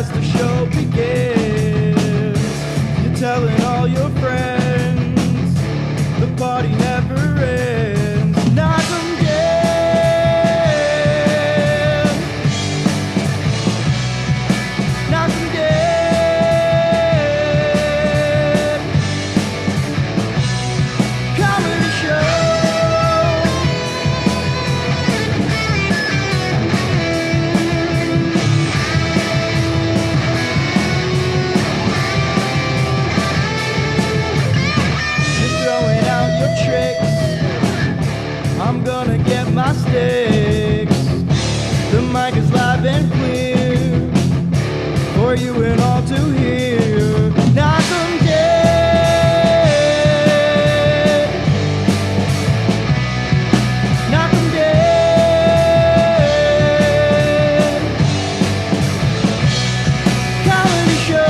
as the show begins. You're telling all your friends, the party never ends. Knockem again. Knockem again. Comedy show. I'm gonna get my sticks. The mic is live and clear for you and all to hear. Knockem dead. Knockem dead. Comedy show.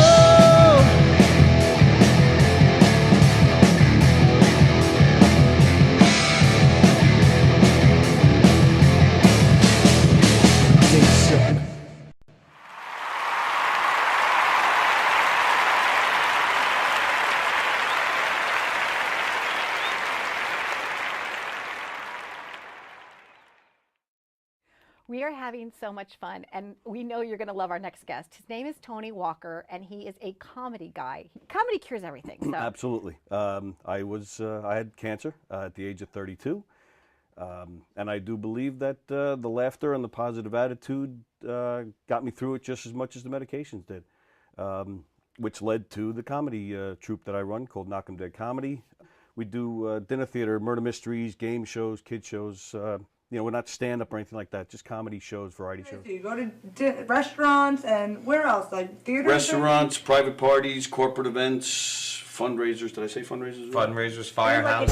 We are having so much fun, and we know you're going to love our next guest. His name is Tony Walker, and he is a comedy guy. Comedy cures everything. So. Absolutely. I had cancer at the age of 32, and I do believe that the laughter and the positive attitude got me through it just as much as the medications did, which led to the comedy troupe that I run called Knockem Dead Comedy. We do dinner theater, murder mysteries, game shows, kid shows. You know, we're not stand-up or anything like that, just comedy shows, variety shows. So you go to restaurants and where else? Like theaters? Restaurants, private parties, corporate events, fundraisers. Did I say fundraisers? Fundraisers, firehouse.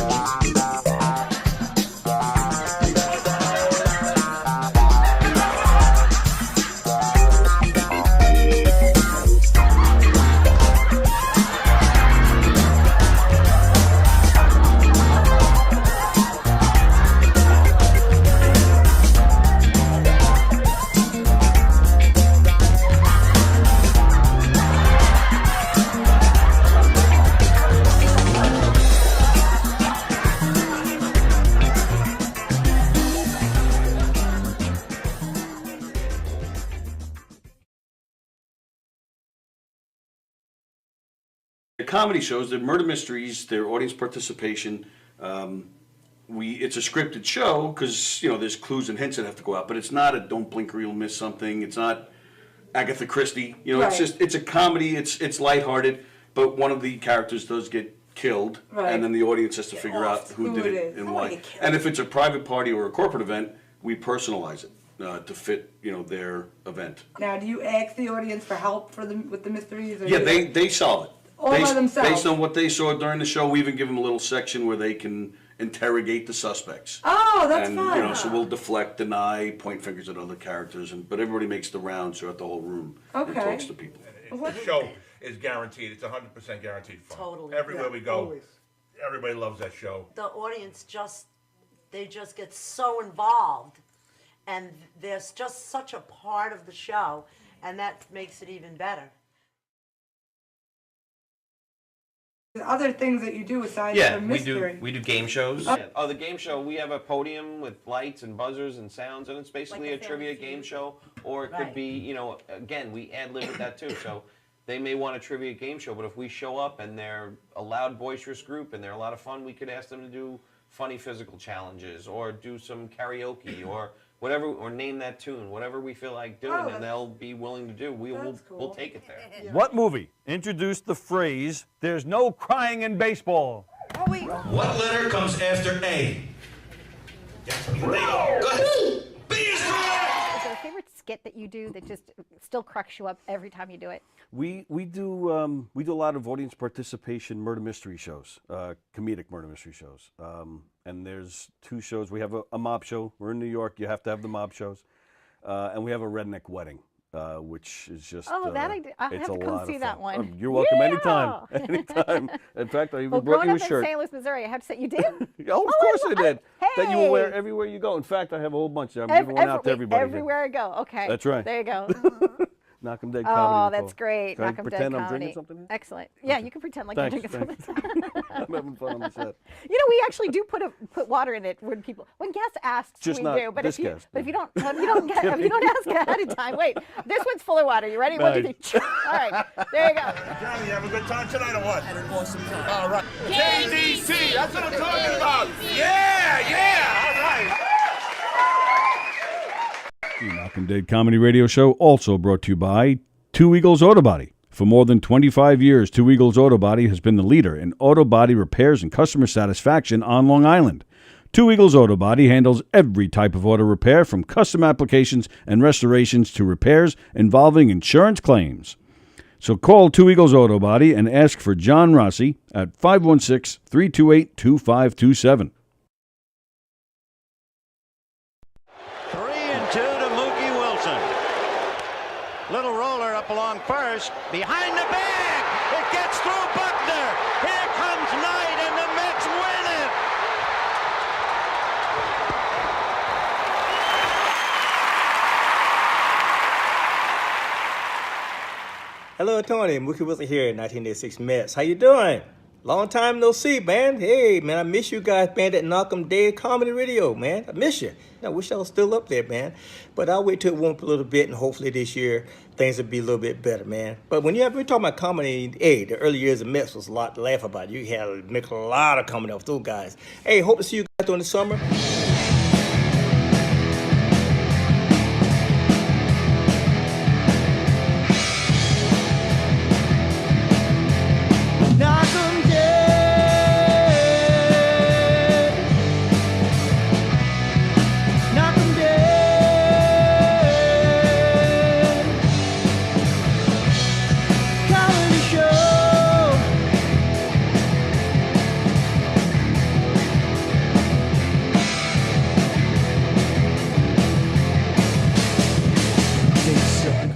The comedy shows, they're murder mysteries, they're audience participation. It's a scripted show because, you know, there's clues and hints that have to go out, but it's not a don't blink or you'll miss something. It's not Agatha Christie. You know, Right. it's a comedy, it's lighthearted, but one of the characters does get killed, Right. and then the audience has to figure out who did it it is. and I wanna why. get killed. And if it's a private party or a corporate event, we personalize it to fit, you know, their event. Now, do you ask the audience for help with the mysteries? Or Yeah, you they solve it. All by themselves? Based on what they saw during the show, we even give them a little section where they can interrogate the suspects. Oh, that's and, fun. You know, so we'll deflect, deny, point fingers at other characters, but everybody makes the rounds throughout the whole room and Okay. talks to people. The show is guaranteed. It's 100% guaranteed fun. Totally. Everywhere we go, Always. everybody loves that show. The audience they just get so involved, and there's just such a part of the show, and that makes it even better. The other things that you do aside Yeah, from we do mystery. game shows. Oh, the game show, we have a podium with lights and buzzers and sounds, and it's basically Like a a trivia Family game Feud. show, or it could Right. be, you know, again, we ad-lib with that too. So they may want a trivia game show, but if we show up and they're a loud, boisterous group and they're a lot of fun, we could ask them to do funny physical challenges or do some karaoke or whatever, or name that tune, whatever we feel like doing, and they'll be willing to do. We'll cool. take it there. What movie introduced the phrase, "There's no crying in baseball"? Oh, wait. What letter comes after A? Yes, there you go. Go ahead. B is correct! Is there a favorite skit that you do that just still cracks you up every time you do it? We do a lot of audience participation murder mystery shows, comedic murder mystery shows. And there's two shows. We have a mob show. We're in New York. You have to have the mob shows. And we have a redneck wedding, which is just Oh, that I have it's to a come lot see of that fun. one. You're welcome Yeah! anytime. Anytime. In fact, I even Well, brought growing you a up in shirt. St. Louis, Missouri, I have to say, you did? Oh, of course I did. That you will wear Hey! everywhere you go. In fact, I have a whole bunch. I'm giving one out to everybody. Everywhere I go. Okay. That's right. There you go. Knockem Dead Comedy. Oh, we that's call it. great. Can I Knockem Dead pretend I'm Comedy. drinking something here? Excellent. Yeah, you can pretend like Thanks, you're drinking thanks. something. I'm having fun on the set. You know, we actually do put water in it when guests ask. Just we not do, but this if you guest. but if you don't ask ahead of time, wait, this one's full of water. You ready? One, two, Nice. three. All right, there you go. Johnny, you have a good time tonight or what? Had an awesome time. All right. KDC, that's what I'm talking about. Yeah, all right. The Knockem Dead Comedy Radio Show also brought to you by Two Eagles Auto Body. For more than 25 years, Two Eagles Auto Body has been the leader in auto body repairs and customer satisfaction on Long Island. Two Eagles Auto Body handles every type of auto repair, from custom applications and restorations to repairs involving insurance claims. So call Two Eagles Auto Body and ask for John Rossi at 516-328-2527. 3-2 to Mookie Wilson. Little roller up along first. Behind the bag. It gets through Buckner. Here comes Knight, and the Mets win it. Hello, Tony. Mookie Wilson here, 1986 Mets. How you doing? Long time no see, man. Hey, man, I miss you guys, man, at Knockem Dead Comedy Radio, man. I miss you. I wish I was still up there, man. But I'll wait till it warm up a little bit, and hopefully this year things will be a little bit better, man. But when we're talking about comedy, hey, the early years of Mets was a lot to laugh about. You had to make a lot of comedy off those guys. Hey, hope to see you guys during the summer. Knockem dead. Knockem dead. Comedy show. They suck.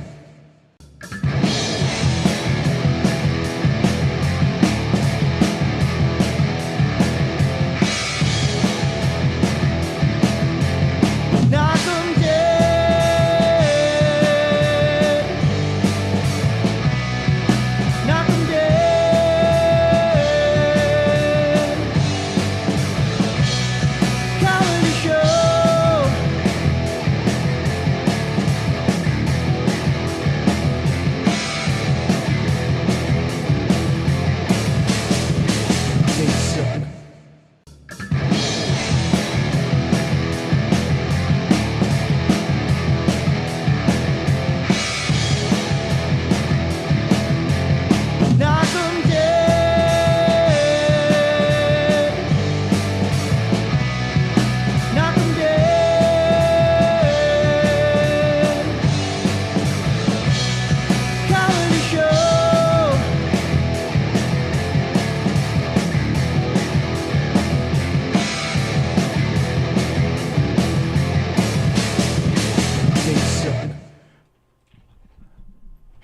Knockem dead. Knockem dead. Comedy show. They suck. Knockem dead. Knockem dead. Comedy show. They suck.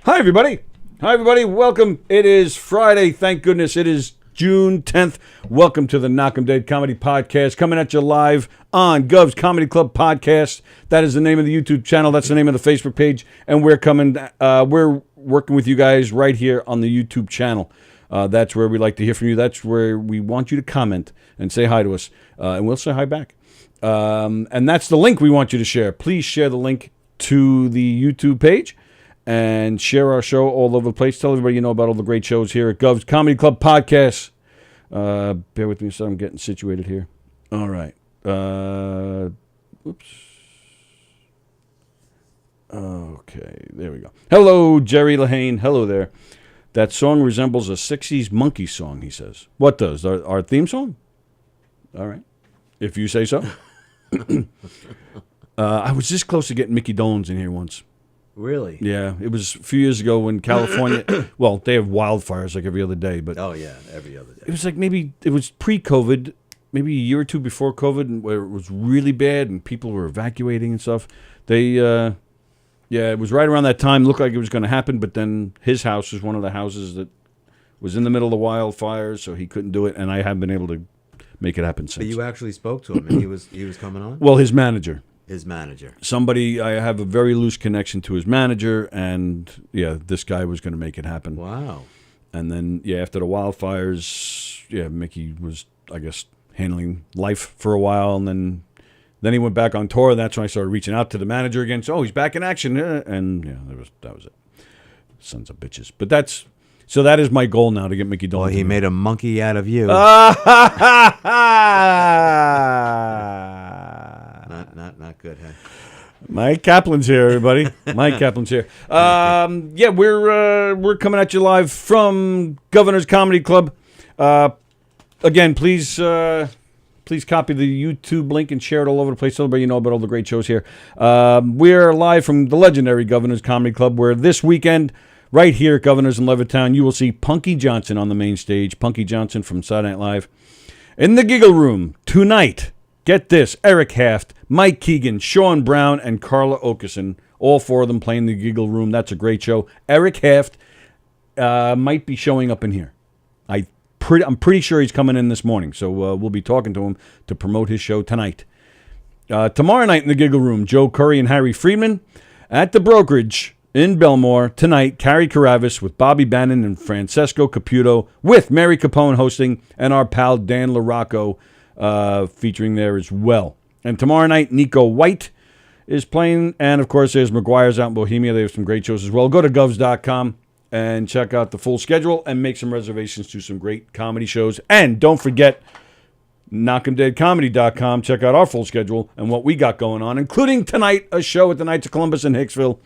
Hi, everybody. Hi, everybody. Welcome. It is Friday. Thank goodness it is June 10th. Welcome to the Knockem Dead Comedy Podcast, coming at you live on Gov's Comedy Club Podcast. That is the name of the YouTube channel. That's the name of the Facebook page. And we're working with you guys right here on the YouTube channel. That's where we like to hear from you. That's where we want you to comment and say hi to us. And we'll say hi back. And that's the link we want you to share. Please share the link to the YouTube page and share our show all over the place. Tell everybody you know about all the great shows here at Gov's Comedy Club Podcast. Bear with me so I'm getting situated here. All right. Oops. Okay, there we go. Hello, Jerry Lahane. Hello there. That song resembles a 60s monkey song, he says. What does? Our theme song? All right. If you say so. I was this close to getting Mickey Dolenz in here once. Really? Yeah, it was a few years ago when California, well, they have wildfires like every other day, but Oh, yeah, every other day. it was like it was pre-COVID, maybe a year or two before COVID, and where it was really bad and people were evacuating and stuff. It was right around that time. Looked like it was going to happen, but then his house was one of the houses that was in the middle of the wildfires, so he couldn't do it, and I haven't been able to make it happen since. But you actually spoke to him, and he was coming on? Well, his manager. His manager. Somebody, I have a very loose connection to his manager, and yeah, this guy was going to make it happen. Wow. And then, yeah, after the wildfires, yeah, Mickey was, I guess, handling life for a while, and then he went back on tour, and that's when I started reaching out to the manager again. So, he's back in action, and yeah, that was it. Sons of bitches. But that is my goal now, to get Mickey Dolan. Well, he made a monkey out of you. Not good, huh? Mike Kaplan's here, everybody. Mike Kaplan's here. Yeah, we're coming at you live from Governor's Comedy Club. Again, please copy the YouTube link and share it all over the place so everybody know about all the great shows here. We're live from the legendary Governor's Comedy Club, where this weekend, right here at Governor's in Levittown, you will see Punky Johnson on the main stage. Punky Johnson from Saturday Night Live. In the Giggle Room tonight, get this, Eric Haft, Mike Keegan, Sean Brown, and Carla Okeson. All four of them playing the Giggle Room. That's a great show. Eric Haft might be showing up in here. I'm pretty sure he's coming in this morning, so we'll be talking to him to promote his show tonight. Tomorrow night in the Giggle Room, Joe Curry and Harry Friedman. At the Brokerage in Belmore tonight, Carrie Caravis with Bobby Bannon and Francesco Caputo, with Mary Capone hosting, and our pal Dan LaRocco featuring there as well. And tomorrow night, Nico White is playing, and of course there's McGuire's out in Bohemia. They have some great shows as well. Go to govs.com and check out the full schedule and make some reservations to some great comedy shows. And don't forget, knockemdeadcomedy.com. Check out our full schedule and what we got going on, including tonight, a show at the Knights of Columbus in Hicksville.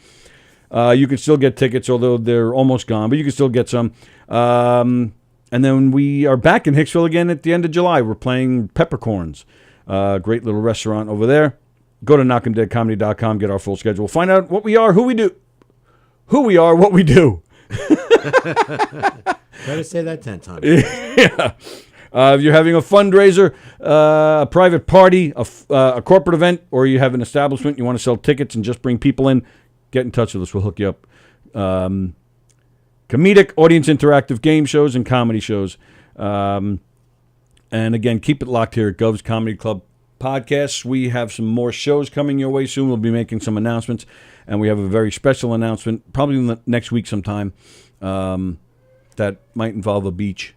You can still get tickets, although they're almost gone, but you can still get some. And then we are back in Hicksville again at the end of July. We're playing Peppercorns, great little restaurant over there. Go to knockemdeadcomedy.com, get our full schedule. Find out what we are, who we do. Who we are, what we do. Better say that 10 times. Yeah. If you're having a fundraiser, a private party, a corporate event, or you have an establishment, you want to sell tickets and just bring people in, get in touch with us. We'll hook you up. Comedic, audience interactive game shows and comedy shows. And again, keep it locked here at Gov's Comedy Club Podcasts. We have some more shows coming your way soon. We'll be making some announcements. And we have a very special announcement, probably next week sometime, that might involve a beach.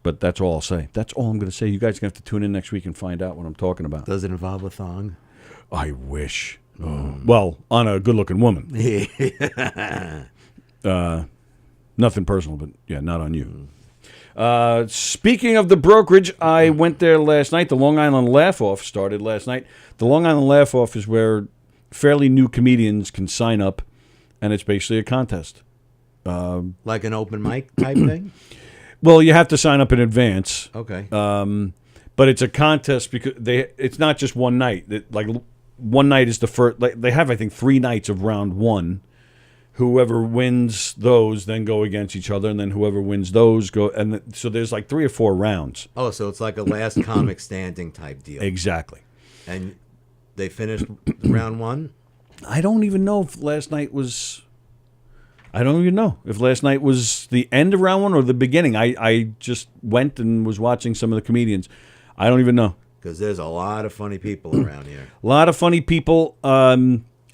But that's all I'll say. That's all I'm going to say. You guys are going to have to tune in next week and find out what I'm talking about. Does it involve a thong? I wish. Well, on a good-looking woman. Nothing personal, but yeah, not on you. Speaking of the Brokerage, I went there last night. The Long Island Laugh-Off started last night. The Long Island Laugh-Off is where fairly new comedians can sign up, and it's basically a contest. Like an open mic type thing? Well, you have to sign up in advance. Okay. But it's a contest because it's not just one night. Like one night is the first. Like, they have, I think, 3 nights of round one. Whoever wins those then go against each other, and then whoever wins those go. And so there's like 3 or 4 rounds. Oh, so it's like a last comic standing type deal. Exactly. And they finished round 1? I don't even know if last night was. I don't even know if last night was the end of round 1 or the beginning. I just went and was watching some of the comedians. I don't even know. Because there's a lot of funny people around here. A lot of funny people.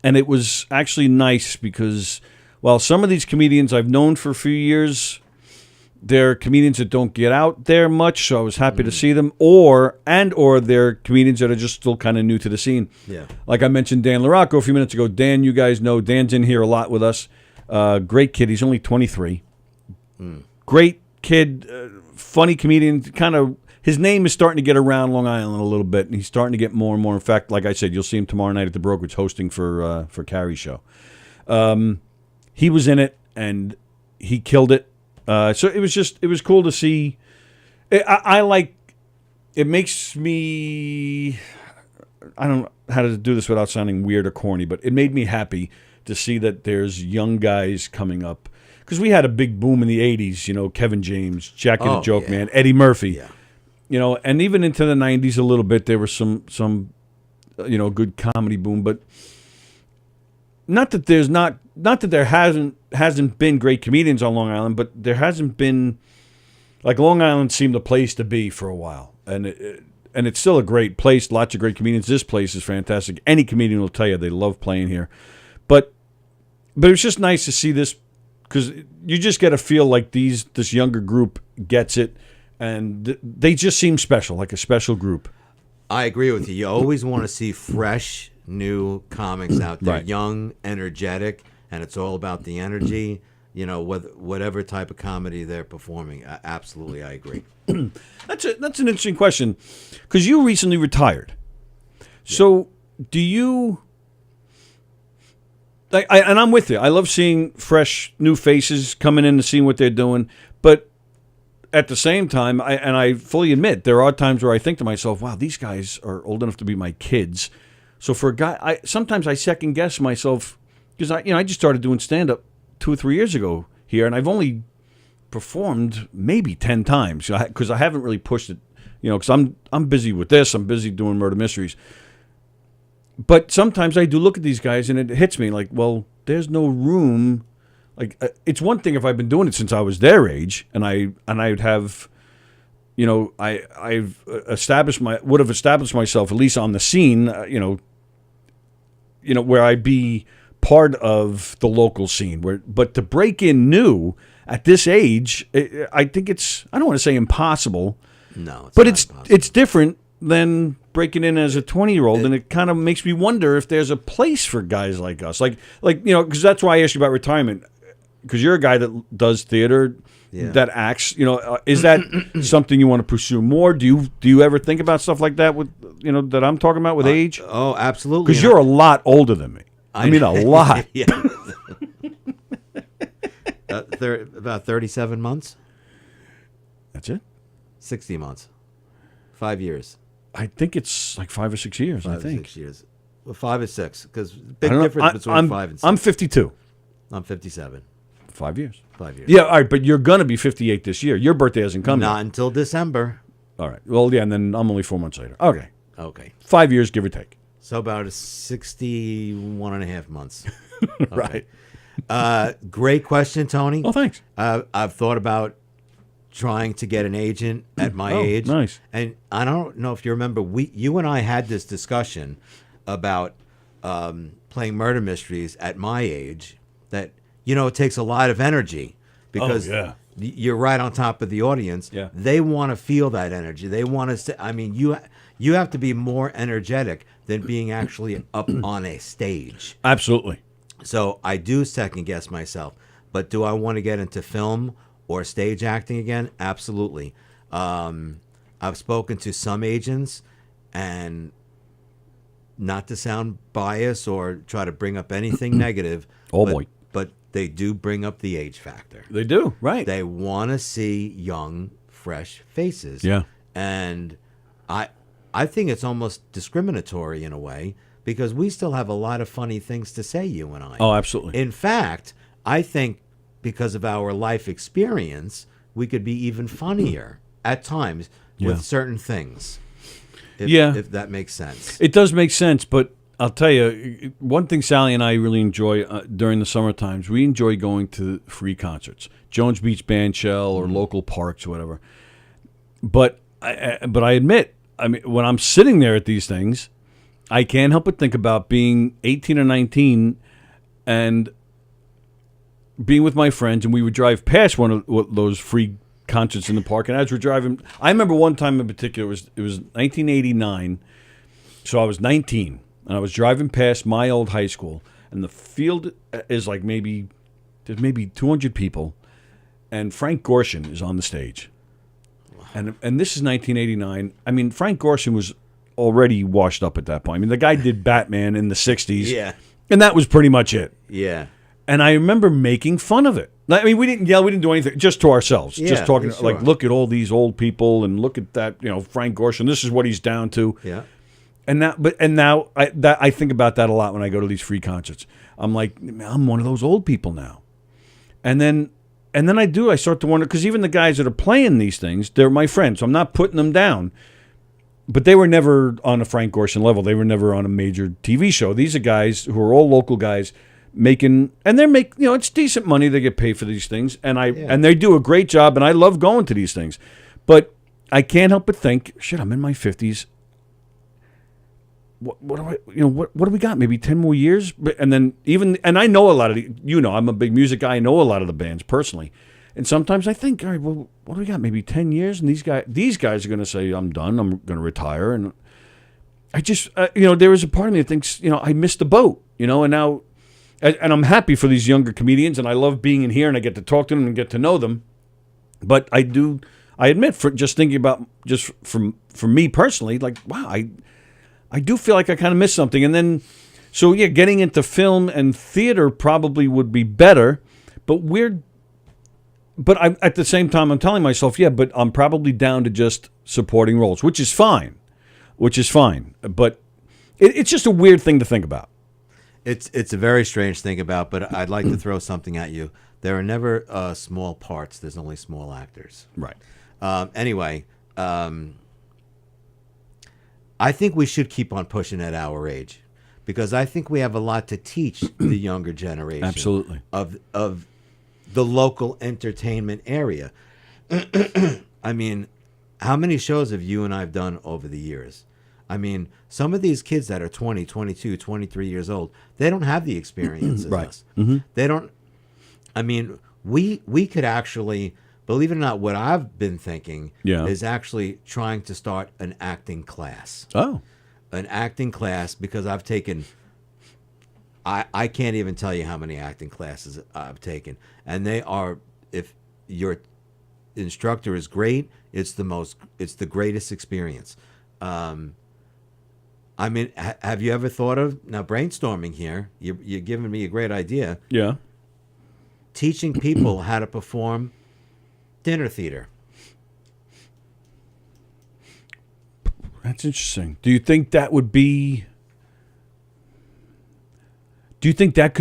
And it was actually nice because, while some of these comedians I've known for a few years, they're comedians that don't get out there much, so I was happy to see them. Or they're comedians that are just still kind of new to the scene. Yeah. Like I mentioned Dan LaRocco a few minutes ago. Dan, you guys know, Dan's in here a lot with us. Great kid. He's only 23. Great kid, funny comedian. Kind of, his name is starting to get around Long Island a little bit, and he's starting to get more and more. In fact, like I said, you'll see him tomorrow night at the Brokerage hosting for Carrie's show. He was in it, and he killed it. So it was cool to see. I like, it makes me, I don't know how to do this without sounding weird or corny, but it made me happy to see that there's young guys coming up. Because we had a big boom in the 80s, you know, Kevin James, Jackie the Joke Man, Eddie Murphy. Yeah. You know, and even into the 90s a little bit, there was some good comedy boom, but not that there hasn't been great comedians on Long Island, but there hasn't been, like, Long Island seemed the place to be for a while. And and it's still a great place. Lots of great comedians. This place is fantastic. Any comedian will tell you they love playing here. But it's just nice to see this because you just get a feel like this younger group gets it, and they just seem special, like a special group. I agree with you. You always want to see fresh, new comics out there, Right. young, energetic, and it's all about the energy. You know, whatever type of comedy they're performing. Absolutely, I agree. That's an interesting question because you recently retired. So do you? And I'm with you. I love seeing fresh, new faces coming in and seeing what they're doing. But at the same time, I fully admit there are times where I think to myself, "Wow, these guys are old enough to be my kids." So for a guy, sometimes I second guess myself because I just started doing stand up 2 or 3 years ago here, and I've only performed maybe 10 times because I haven't really pushed it, because I'm busy with this. I'm busy doing murder mysteries. But sometimes I do look at these guys and it hits me like, well, there's no room. Like it's one thing if I've been doing it since I was their age, and I'd have, I've would have established myself at least on the scene, where I'd be part of the local scene. But to break in new at this age, I think I don't want to say impossible. No, but it's different than breaking in as a 20-year-old, and it kind of makes me wonder if there's a place for guys like us. Like because that's why I asked you about retirement, because you're a guy that does theater, that acts. Is that something you want to pursue more? Do you ever think about stuff like that with that I'm talking about with age? Oh, absolutely. Because you're a lot older than me. I mean, a lot. Yeah. About 37 months. That's it. 60 months. 5 years. I think it's like 5 or 6 years. 5 I think. or 6 years. Well, 5 or 6, because big difference between 5 and 6. I'm 52. I'm 57. 5 years. 5 years. Yeah, all right, but you're gonna be 58 this year. Your birthday hasn't come Not yet. until December. All right. Well, yeah, and then I'm only 4 months later. Okay. 5 years, give or take. So about 61 and a half months. Right. Great question, Tony. Oh, thanks. I've thought about trying to get an agent at my age. Nice. And I don't know if you remember, you and I had this discussion about playing murder mysteries at my age, that, it takes a lot of energy because you're right on top of the audience. Yeah. They want to feel that energy. They want to you have to be more energetic than being actually up on a stage. Absolutely. So I do second guess myself. But do I want to get into film or stage acting again? Absolutely. I've spoken to some agents, and not to sound biased or try to bring up anything negative. But they do bring up the age factor. They do, right. They want to see young, fresh faces. Yeah. And I think it's almost discriminatory in a way, because we still have a lot of funny things to say, you and I. Oh, absolutely. In fact, I think because of our life experience, we could be even funnier at times with certain things. If that makes sense. It does make sense, but I'll tell you, one thing Sallie and I really enjoy during the summer times, we enjoy going to free concerts. Jones Beach Band Shell or local parks or whatever. But I admit, when I'm sitting there at these things, I can't help but think about being 18 or 19 and being with my friends, and we would drive past one of those free concerts in the park. And as we're driving, I remember one time in particular, it was 1989, so I was 19, and I was driving past my old high school, and the field is like there's maybe 200 people, and Frank Gorshin is on the stage. And this is 1989. Frank Gorshin was already washed up at that point. The guy did Batman in the 60s. Yeah. And that was pretty much it. Yeah. And I remember making fun of it. We didn't yell, we didn't do anything, just to ourselves. Just talking, sure. like, look at all these old people and look at that, Frank Gorshin, this is what he's down to. Yeah. And now I think about that a lot when I go to these free concerts. I'm like, I'm one of those old people now. And then I start to wonder, because even the guys that are playing these things, they're my friends, so I'm not putting them down. But they were never on a Frank Gorshin level. They were never on a major TV show. These are guys who are all local guys making, and it's decent money. They get paid for these things, and they do a great job, and I love going to these things. But I can't help but think, shit, I'm in my 50s. What do I, what do we got? Maybe 10 more years? And then and I know a lot of I'm a big music guy. I know a lot of the bands personally. And sometimes I think, all right, well, what do we got? Maybe 10 years? And these guys are going to say, I'm done. I'm going to retire. And I just, there is a part of me that thinks, I missed the boat, and now, and I'm happy for these younger comedians, and I love being in here, and I get to talk to them and get to know them. But I admit, for just thinking about, just for me personally, like, wow, I do feel like I kind of missed something. And then, so yeah, getting into film and theater probably would be better, but I'm at the same time, I'm telling myself, yeah, but I'm probably down to just supporting roles, which is fine. But it's just a weird thing to think about. It's a very strange thing about, but I'd like to throw something at you. There are never small parts. There's only small actors. Right. Anyway, I think we should keep on pushing at our age, because I think we have a lot to teach the younger generation. Absolutely. Of the local entertainment area. I mean, how many shows have you and I have done over the years? I mean, some of these kids that are 20, 22, 23 years old, they don't have the experience as right. us. Mm-hmm. They don't. I mean, we could actually, believe it or not, what I've been thinking is actually trying to start an acting class. Oh. An acting class, because I've taken, I can't even tell you how many acting classes I've taken. And they are, if your instructor is great, it's the greatest experience. I mean, have you ever thought of, now brainstorming here, you're giving me a great idea. Yeah. Teaching people how to perform dinner theater. That's interesting. Do you think that could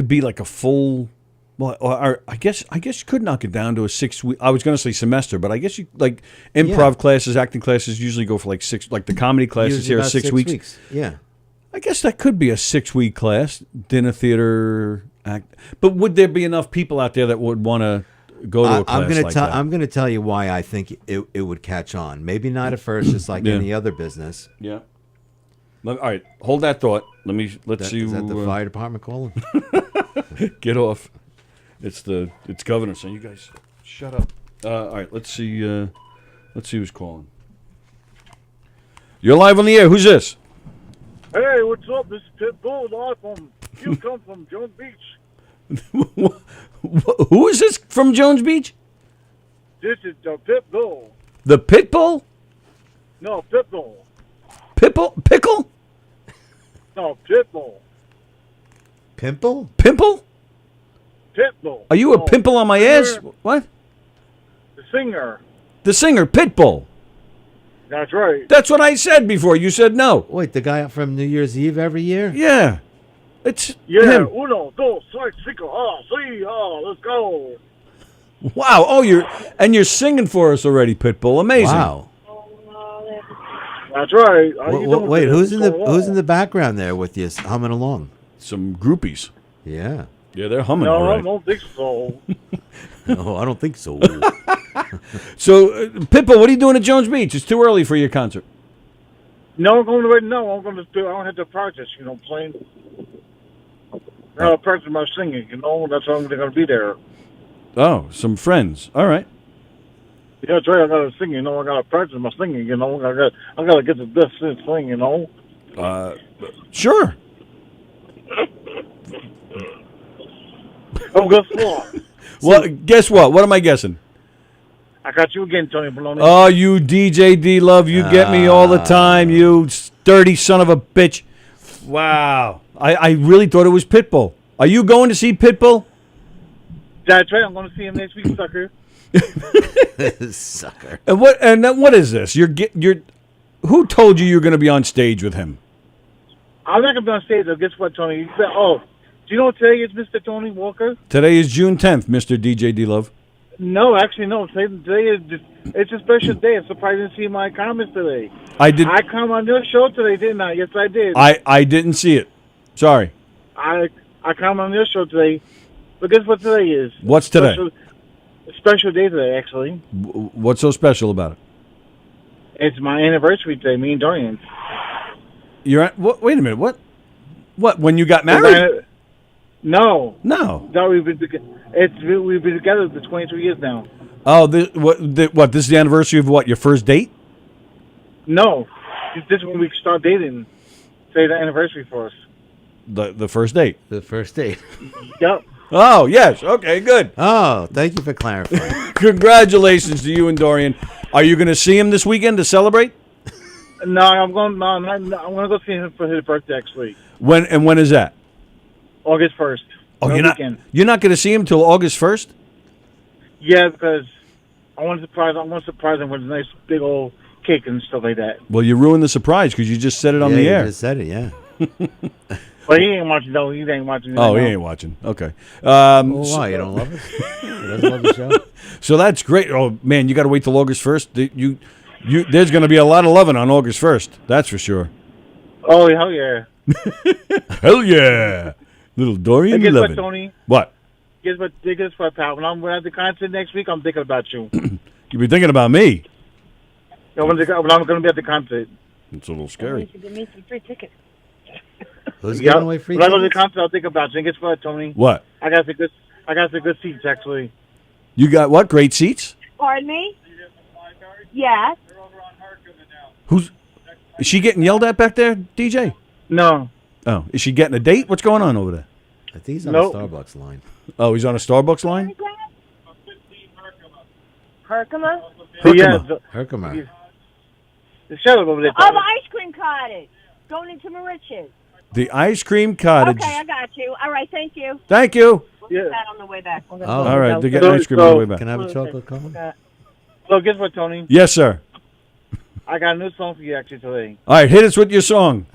be like a full, or I guess you could knock it down to a 6 week. I was going to say semester, but I guess you, like, improv classes, acting classes usually go for like 6, like the comedy classes Usually here are about 6 weeks. Yeah. I guess that could be a 6-week class, dinner theater act. But would there be enough people out there that would want to go to a class like that? I'm going to tell you why I think it would catch on. Maybe not at first, just like any other business. Yeah. All right, hold that thought. Let's see. Is that the fire department calling? Get off. It's governor saying, "You guys shut up." All right, let's see who's calling. You're live on the air. Who's this? Hey, what's up? This is Pitbull, live from You Come from Jones Beach. Who is this from Jones Beach? This is the Pitbull. The Pitbull? No, Pitbull. Pickle? No, Pitbull. Pimple? Pimple? Pitbull. Are you a pimple on my ass? What? The singer. The singer, Pitbull. That's right. That's what I said before. You said no. Wait, the guy from New Year's Eve every year? Yeah. It's Yeah, him. 1, 2, 3, 4, 5, let's go. Wow. Oh, you're singing for us already, Pitbull. Amazing. Wow. That's right. Wait, who's in the background there with you humming along? Some groupies. Yeah. Yeah, they're humming. No, all right. I don't think so. No, I don't think so. So, Pitbull, what are you doing at Jones Beach? It's too early for your concert. No, I'm going to no. I'm going to do. I don't have to practice. Playing. I got to practice my singing. That's how I'm going to be there. Oh, some friends. All right. Yeah, that's right. I got to sing. I got to practice my singing. I got to get the best thing. Sure. Oh, guess what? Well, guess what? What am I guessing? I got you again, Tony Baloney. Oh, you DJ D Love, you get me all the time, you dirty son of a bitch. Wow. I really thought it was Pitbull. Are you going to see Pitbull? That's right. I'm going to see him next week, sucker. Sucker. And what is this? Who told you you're going to be on stage with him? I'm not going to be on stage, though. Guess what, Tony? Do you know what today is, Mr. Tony Walker? Today is June 10th, Mr. DJ D Love. No, actually, no. Today is it's a special day. I'm surprised you didn't see my comments today. I did. I come on your show today, didn't I? Yes, I did. I didn't see it. Sorry. I come on your show today. But guess what today is? What's today? Special day today, actually. What's so special about it? It's my anniversary today, me and Dorian. You're at, what? Wait a minute. What? What? When you got married? No. No. No, we've been together for 22 years now. Oh, what? This is the anniversary of what? Your first date? No. This is when we start dating. Say the anniversary for us. The first date. The first date. Yep. Oh, yes. Okay, good. Oh, thank you for clarifying. Congratulations to you and Dorian. Are you going to see him this weekend to celebrate? No, I'm going. No, I'm going to go see him for his birthday actually. When is that? August 1st. Oh, No weekend. you're not going to see him till August 1st? Yeah, because I want to surprise him with a nice big old cake and stuff like that. Well, you ruined the surprise because you just said it on the you air. just said it, yeah. But he ain't watching though. He ain't watching. Oh, he ain't watching. Okay. Why? You don't love it? He doesn't love the show? So that's great. Oh, man, you got to wait till August 1st. There's going to be a lot of loving on August 1st. That's for sure. Oh, hell yeah. Hell yeah. Little Dorian Guess what, loving. Tony? What? Guess what, pal? When I'm at the concert next week, I'm thinking about you. You be thinking about me. When I'm going to be at the concert. It's a little scary. Give me some free tickets. Who's giving away free When I go to the tickets? concert, I'll think about you. And guess what, Tony? What? I got some good seats actually. You got what? Great seats? Pardon me? Yes. Is she getting yelled at back there, DJ? No. Oh, is she getting a date? What's going on over there? I think he's on Nope. a Starbucks line. Oh, he's on a Starbucks line? Herkimer? Herkimer. Herkimer. The shut up over there. Oh, the ice cream cottage. Going into Mauritius. The ice cream cottage. Okay, I got you. All right, thank you. Thank you. We'll get that on the way back. Oh, all right. They're getting ice cream on the way back. Can I have a chocolate cone? So guess what, Tony? Yes, sir. I got a new song for you actually today. All right, hit us with your song.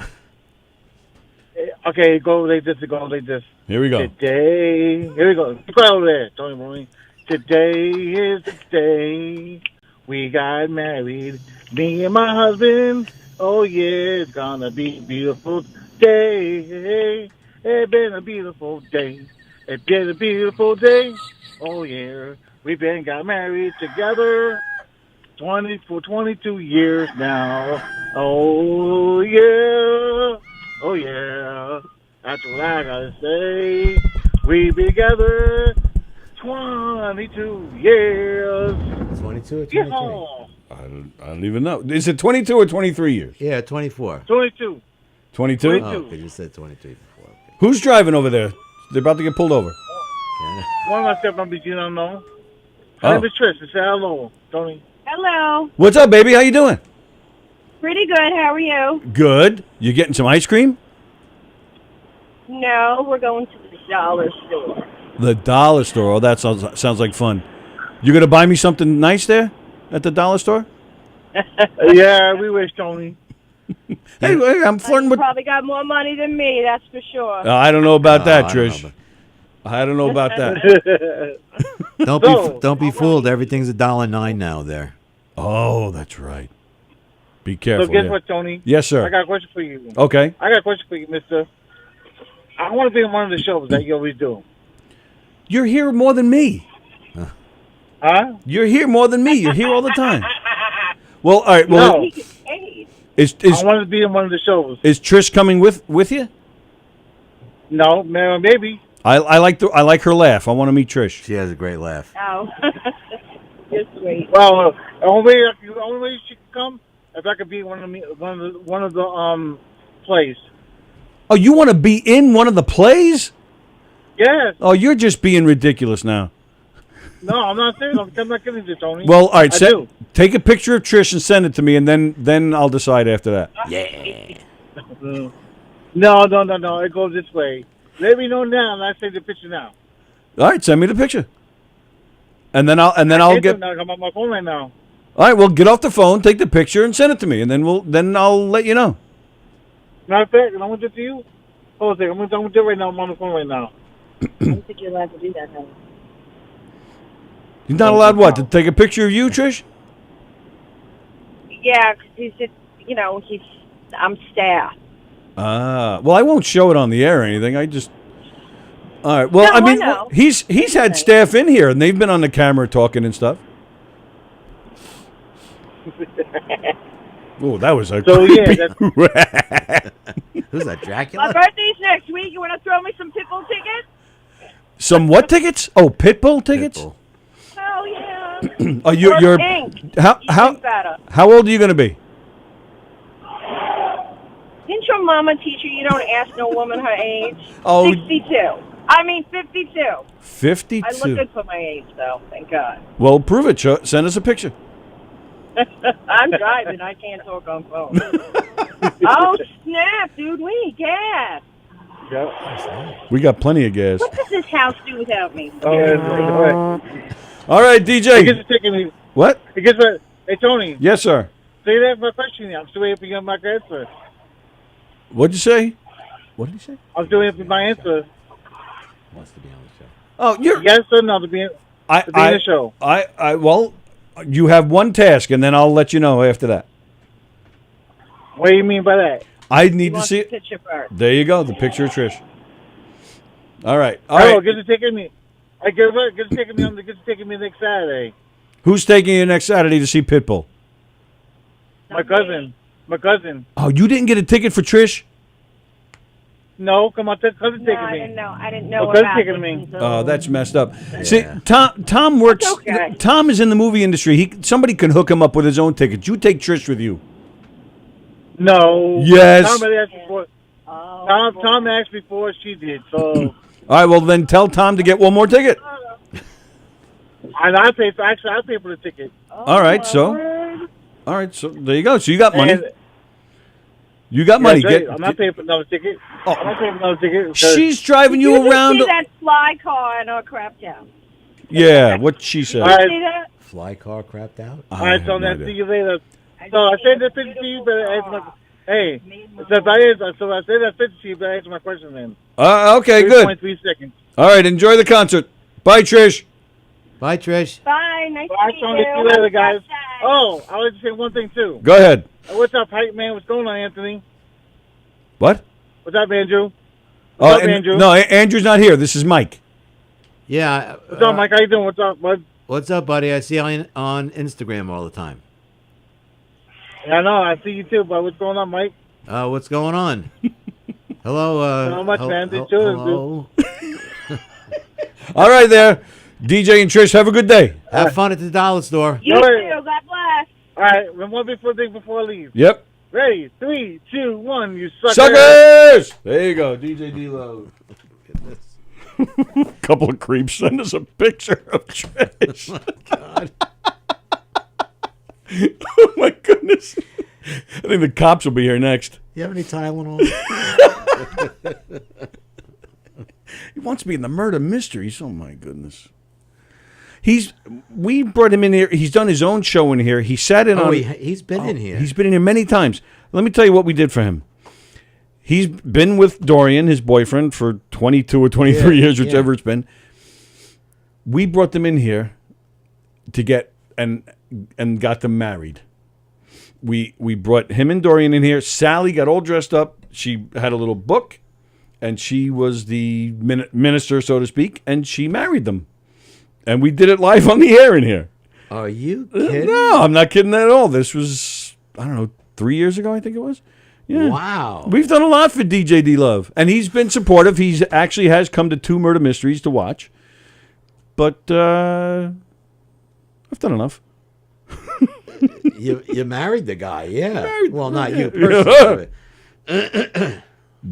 Okay, go like this. Here we go. Today, here we go. Go over there, Tony Maureen. Today is the day we got married. Me and my husband. Oh yeah, it's gonna be a beautiful day. It's been a beautiful day. It's been a beautiful day. Oh yeah, we've been got married together. 22 years now. Oh yeah. Oh yeah, that's what I gotta say. We been together 22 years. 22 or 23? Yeehaw. I don't even know. Is it 22 or 23 years? Yeah, 24. 22. 22? Oh, because you said 23 before. Okay. Who's driving over there? They're about to get pulled over. One of my step numbers you don't know. Oh. My name is Trish. Say hello, Tony. Hello. What's up, baby? How you doing? Pretty good. How are you? Good. You getting some ice cream? No, we're going to the dollar store. The dollar store. Oh, that sounds like fun. You gonna buy me something nice there at the dollar store? Yeah, we wish, Tony. Hey, I'm flirting You with. probably got more money than me, that's for sure. I don't know about that, I don't Trish. know, I don't know about that. Don't be fooled. Everything's $1.09 now there. Oh, that's right. Be careful. So guess yeah. what, Tony? Yes, sir. I got a question for you. Okay. I got a question for you, mister. I want to be on one of the shows that you always do. You're here more than me. Huh? You're here more than me. You're here all the time. Well, all right. Well, No. is I want to be in one of the shows. is Trish coming with you? No, maybe. I like her laugh. I want to meet Trish. She has a great laugh. Oh. You're sweet. Well, the only way she can come if I could be one of the plays. Oh, you want to be in one of the plays? Yes. Oh, you're just being ridiculous now. No, I'm not saying. I'm not kidding you, Tony. Well, all right. I do. Take a picture of Trish and send it to me, and then I'll decide after that. Yeah. No. It goes this way. Let me know now, and I take the picture now. All right, send me the picture, and then I'll Can't get. do it now, I'm on my phone right now. All right, well, get off the phone, take the picture, and send it to me, and then I'll let you know. Matter of fact, I'm gonna do it to you. Hold on a second. I'm gonna do it right now. I'm on the phone right now. I don't think you're allowed to do that, honey. You're not allowed what? To take a picture of you, Trish? Yeah, because he's just, I'm staff. Well, I won't show it on the air or anything. I just. All right. Well, No, I mean, I know. he's had staff in here, and they've been on the camera talking and stuff. Oh, that was a So, yeah, creepy Who's that, Dracula? My birthday's next week. You want to throw me some Pitbull tickets? Some what tickets? Oh, Pitbull tickets? Pitbull. Hell yeah. Oh, Or you're Pink. how Even better. how old are you going to be? Didn't your mama teach you you don't ask no woman her age? Oh. 62. I mean 52. 52. I look good for my age, though. Thank God. Well, prove it. Send us a picture. I'm driving. I can't talk on phone. Oh, snap, dude. We need gas. We got plenty of gas. What does this house do without me? All right. All right, DJ. I guess it's taking me. What? I guess what? Hey, Tony. Yes, sir. Say that for a question. I'm still waiting for my answer. What'd you say? What did you say? I'm still waiting for my answer. Wants to be on the show. Oh, you're yes or no to be in the show. Well, you have one task, and then I'll let you know after that. What do you mean by that? I need to see it. Picture first. There you go, the picture of Trish. All right. Oh, get to taking me. I guess what? Get to taking me next Saturday. Who's taking you next Saturday to see Pitbull? My cousin. My cousin. Oh, you didn't get a ticket for Trish? No, come on, cousin taking me. I didn't know. I didn't know cousin about taking this me. until- Oh, that's messed up. See, Tom works. That's okay. Tom is in the movie industry. Somebody can hook him up with his own tickets. You take Trish with you. No. Yes. Tom had asked before. Tom asked before she did. So. All right. Well, then tell Tom to get one more ticket. And I pay for the ticket. All right. So there you go. So you got money. And- You got money. Right. I'm not paying for another ticket. Oh. I'm not paying for another ticket. because- She's driving you Did around. see that fly car in our crap town? Yeah, what she said. All right. See that? Fly car crapped out? All right, so have no now idea. see you later. So I said that 50 to you, but ask my. Hey, so I said that 50 to you, but answer my question then. Okay, good. 3.3 seconds. All right, enjoy the concert. Bye, Trish. Bye, Trish. Bye. Nice All right, to so meet see you. you later, Have a guys. blessed day. Oh, I wanted to say one thing too. Go ahead. What's up, hype man? What's going on, Anthony? What? What's up, Andrew? Oh, What's up, Andrew? no, Andrew's not here. This is Mike. Yeah. What's up, Mike? How you doing? What's up, bud? What's up, buddy? I see you on Instagram all the time. Yeah, I know. I see you too, but what's going on, Mike? What's going on? Hello. Not much, man. Just chilling, hello. All right, there. DJ and Trish, have a good day. Have fun at the dollar store. You All too. right. God bless. All right, one before I leave. Yep. Ready? 3, 2, 1. You sucker. Suckers! There you go, DJ D-Lo. Couple of creeps send us a picture of Trish. God. Oh, my goodness. I think the cops will be here next. You have any Tylenol? He wants to be in the murder mysteries. Oh, my goodness. We brought him in here. He's done his own show in here. He sat in on. He's been in here. He's been in here many times. Let me tell you what we did for him. He's been with Dorian, his boyfriend, for 22 or 23 years, whichever it's been. We brought them in here to get and got them married. We brought him and Dorian in here. Sallie got all dressed up. She had a little book, and she was the minister, so to speak, and she married them. And we did it live on the air in here. Are you kidding? No, I'm not kidding at all. This was, I don't know, 3 years ago, I think it was. Yeah. Wow. We've done a lot for DJ D Love, and he's been supportive. He's actually has come to 2 murder mysteries to watch. But I've done enough. You married the guy, yeah. Well, not you Yeah. personally.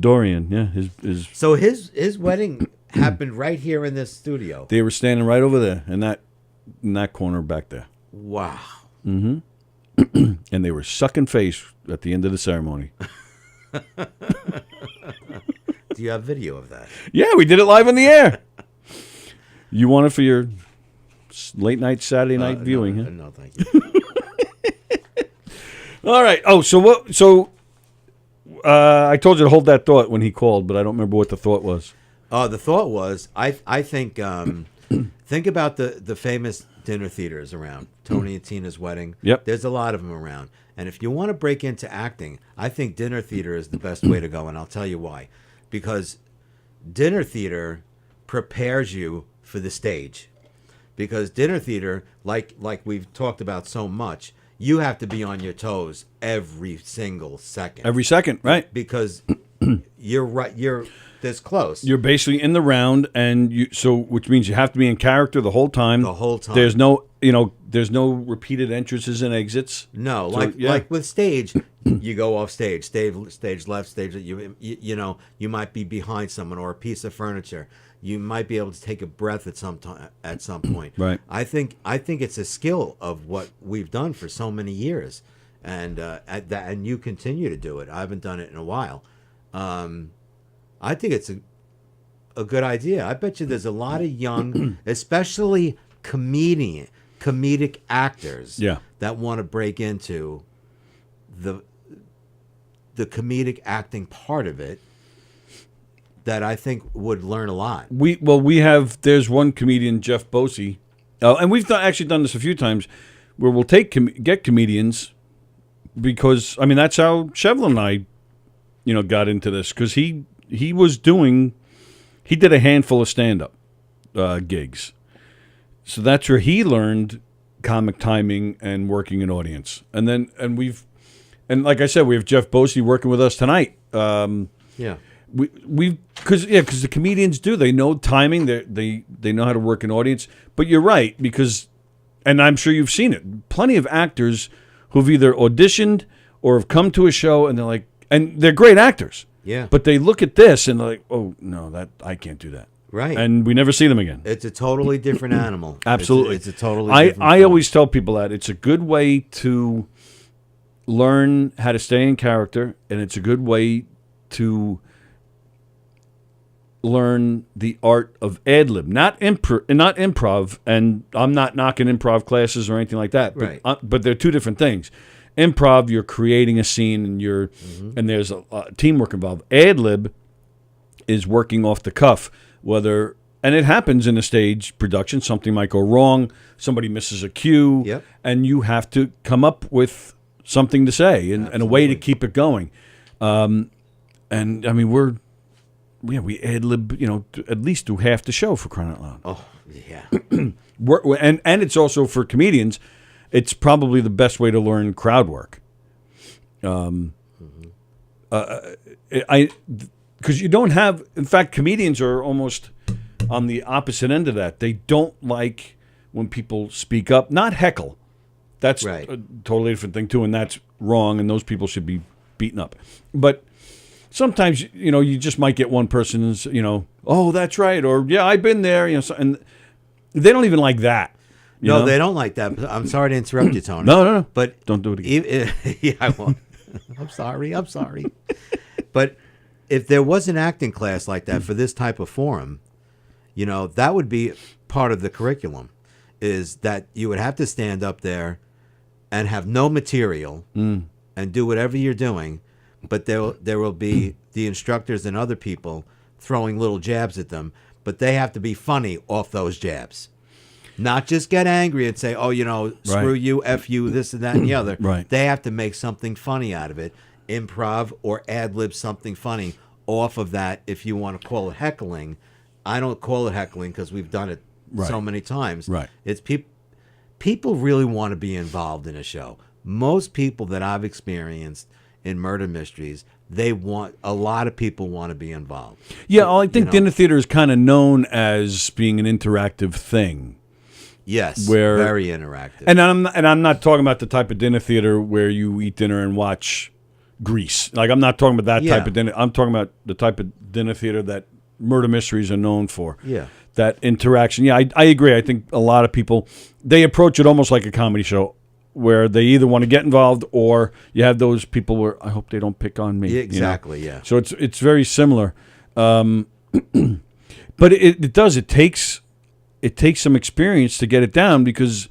Dorian, yeah. His So his wedding happened right here in this studio. They were standing right over there in that corner back there. Wow. Mm-hmm. And they were sucking face at the end of the ceremony. Do you have video of that? Yeah, we did it live on the air. You want it for your late night Saturday night viewing? No, huh? no, thank you. All right. Oh, so what? So I told you to hold that thought when he called, but I don't remember what the thought was. The thought was, I think think about the famous dinner theaters around. Tony and Tina's wedding. Yep. There's a lot of them around. And if you want to break into acting, I think dinner theater is the best way to go, and I'll tell you why. Because dinner theater prepares you for the stage. Because dinner theater, like we've talked about so much, you have to be on your toes every single second. Every second, right? Because you're right. You're this close. You're basically in the round, and which means you have to be in character the whole time. The whole time. There's no repeated entrances and exits. No, So, like with stage, you go off stage, stage left, stage. You might be behind someone or a piece of furniture. You might be able to take a breath at some point. Right. I think it's a skill of what we've done for so many years, and and you continue to do it. I haven't done it in a while. I think it's a good idea. I bet you there's a lot of young, especially comedic actors, that want to break into the comedic acting part of it. That I think would learn a lot. There's one comedian, Jeff Bosey, and we've actually done this a few times, where we'll get comedians, because that's how Shevlin and I, got into this, because he did a handful of stand-up gigs, so that's where he learned comic timing and working an audience, and like I said, we have Jeff Bosey working with us tonight. Because the comedians they know timing, they know how to work an audience. But you're right, and I'm sure you've seen it. Plenty of actors who've either auditioned or have come to a show and they're like, and they're great actors. Yeah. But they look at this and they're like, oh no, I can't do that. Right. And we never see them again. It's a totally different animal. Absolutely. It's a totally different I form. always tell people that it's a good way to learn how to stay in character, and it's a good way to learn the art of ad lib, not improv. And I'm not knocking improv classes or anything like that. Right. But they're two different things. Improv, you're creating a scene, and and there's a teamwork involved. Ad lib is working off the cuff, and it happens in a stage production. Something might go wrong. Somebody misses a cue, and you have to come up with something to say and a way to keep it going. We ad lib, at least do half the show, for crying out loud. Oh, yeah. And it's also, for comedians, it's probably the best way to learn crowd work. Because you don't have, in fact, comedians are almost on the opposite end of that. They don't like when people speak up, not heckle. That's a totally different thing too, and that's wrong, and those people should be beaten up. But sometimes, you just might get one person's, oh, that's right, or yeah, I've been there, and they don't even like that. No, they don't like that. I'm sorry to interrupt you, Tony. No. But don't do it again. Yeah, I won't. I'm sorry. But if there was an acting class like that for this type of forum, that would be part of the curriculum, is that you would have to stand up there and have no material and do whatever you're doing, but there will be the instructors and other people throwing little jabs at them, but they have to be funny off those jabs. Not just get angry and say, oh, screw you, F you, this and that and the other. Right. They have to make something funny out of it. Improv or ad-lib something funny off of that, if you want to call it heckling. I don't call it heckling because we've done it so many times. Right. It's people really want to be involved in a show. Most people that I've experienced in murder mysteries, a lot of people want to be involved. Yeah, I think dinner theater is kind of known as being an interactive thing. Yes, very interactive. And I'm not talking about the type of dinner theater where you eat dinner and watch Grease. Like, I'm not talking about that type of dinner. I'm talking about the type of dinner theater that murder mysteries are known for. Yeah. That interaction. Yeah, I agree. I think a lot of people, they approach it almost like a comedy show, where they either want to get involved, or you have those people where I hope they don't pick on me. Yeah, exactly, yeah. So it's very similar. But it does. It takes some experience to get it down, because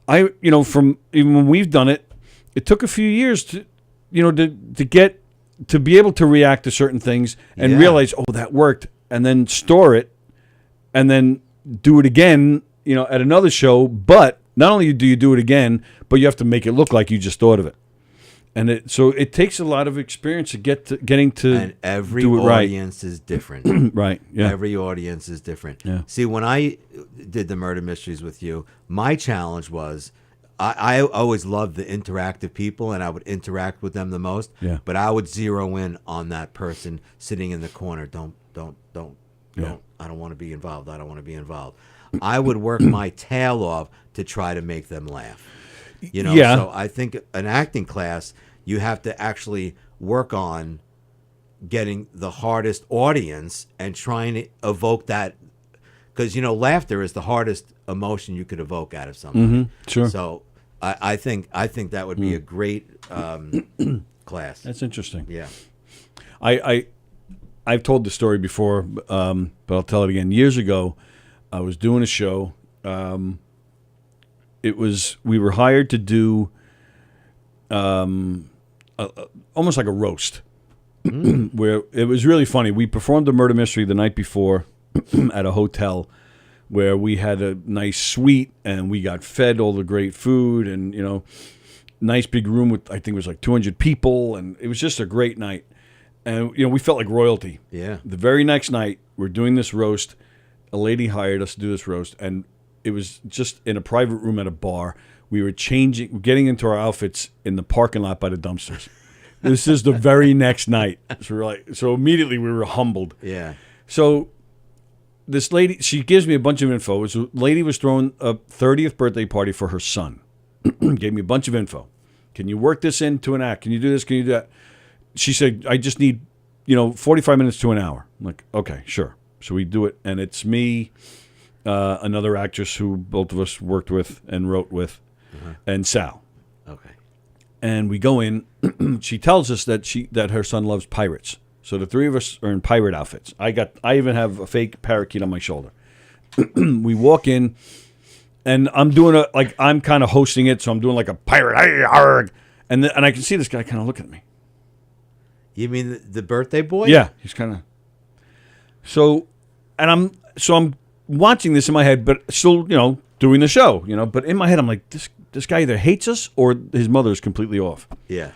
from even when we've done it, it took a few years to be able to react to certain things and realize, oh, that worked, and then store it, and then do it again, at another show. But not only do you do it again, but you have to make it look like you just thought of it. And so it takes a lot of experience to getting to and every do it audience is different. Right. Yeah. Every audience is different. Yeah. See, when I did the murder mysteries with you, my challenge was I always loved the interactive people, and I would interact with them the most. Yeah. But I would zero in on that person sitting in the corner. Don't. Yeah. I don't want to be involved. I don't want to be involved. I would work my tail off to try to make them laugh. Yeah. So I think an acting class, you have to actually work on getting the hardest audience and trying to evoke that, because laughter is the hardest emotion you could evoke out of somebody. Sure. So I think that would be a great class. That's interesting. Yeah. I've told the story before, but I'll tell it again. Years ago, I was doing a show. We were hired to do almost like a roast, where it was really funny. We performed a murder mystery the night before at a hotel, where we had a nice suite and we got fed all the great food, and nice big room with, I think it was like 200 people, and it was just a great night. And we felt like royalty. Yeah. The very next night, we're doing this roast. A lady hired us to do this roast, and it was just in a private room at a bar. We were getting into our outfits in the parking lot by the dumpsters. This is the very next night. So immediately we were humbled. Yeah. So this lady, she gives me a bunch of info. So lady was throwing a 30th birthday party for her son. Gave me a bunch of info. Can you work this into an act? Can you do this? Can you do that? She said, I just need, 45 minutes to an hour. I'm like, okay, sure. So we do it, and it's me, another actress who both of us worked with and wrote with, and Sal. Okay. And we go in. She tells us that her son loves pirates. So the three of us are in pirate outfits. I even have a fake parakeet on my shoulder. We walk in, and I'm doing I'm kind of hosting it, so I'm doing like a pirate, arg, and I can see this guy kind of looking at me. You mean the birthday boy? Yeah, he's kind of. So, I'm watching this in my head, but still, doing the show, But in my head, I'm like, this guy either hates us or his mother is completely off. Yeah.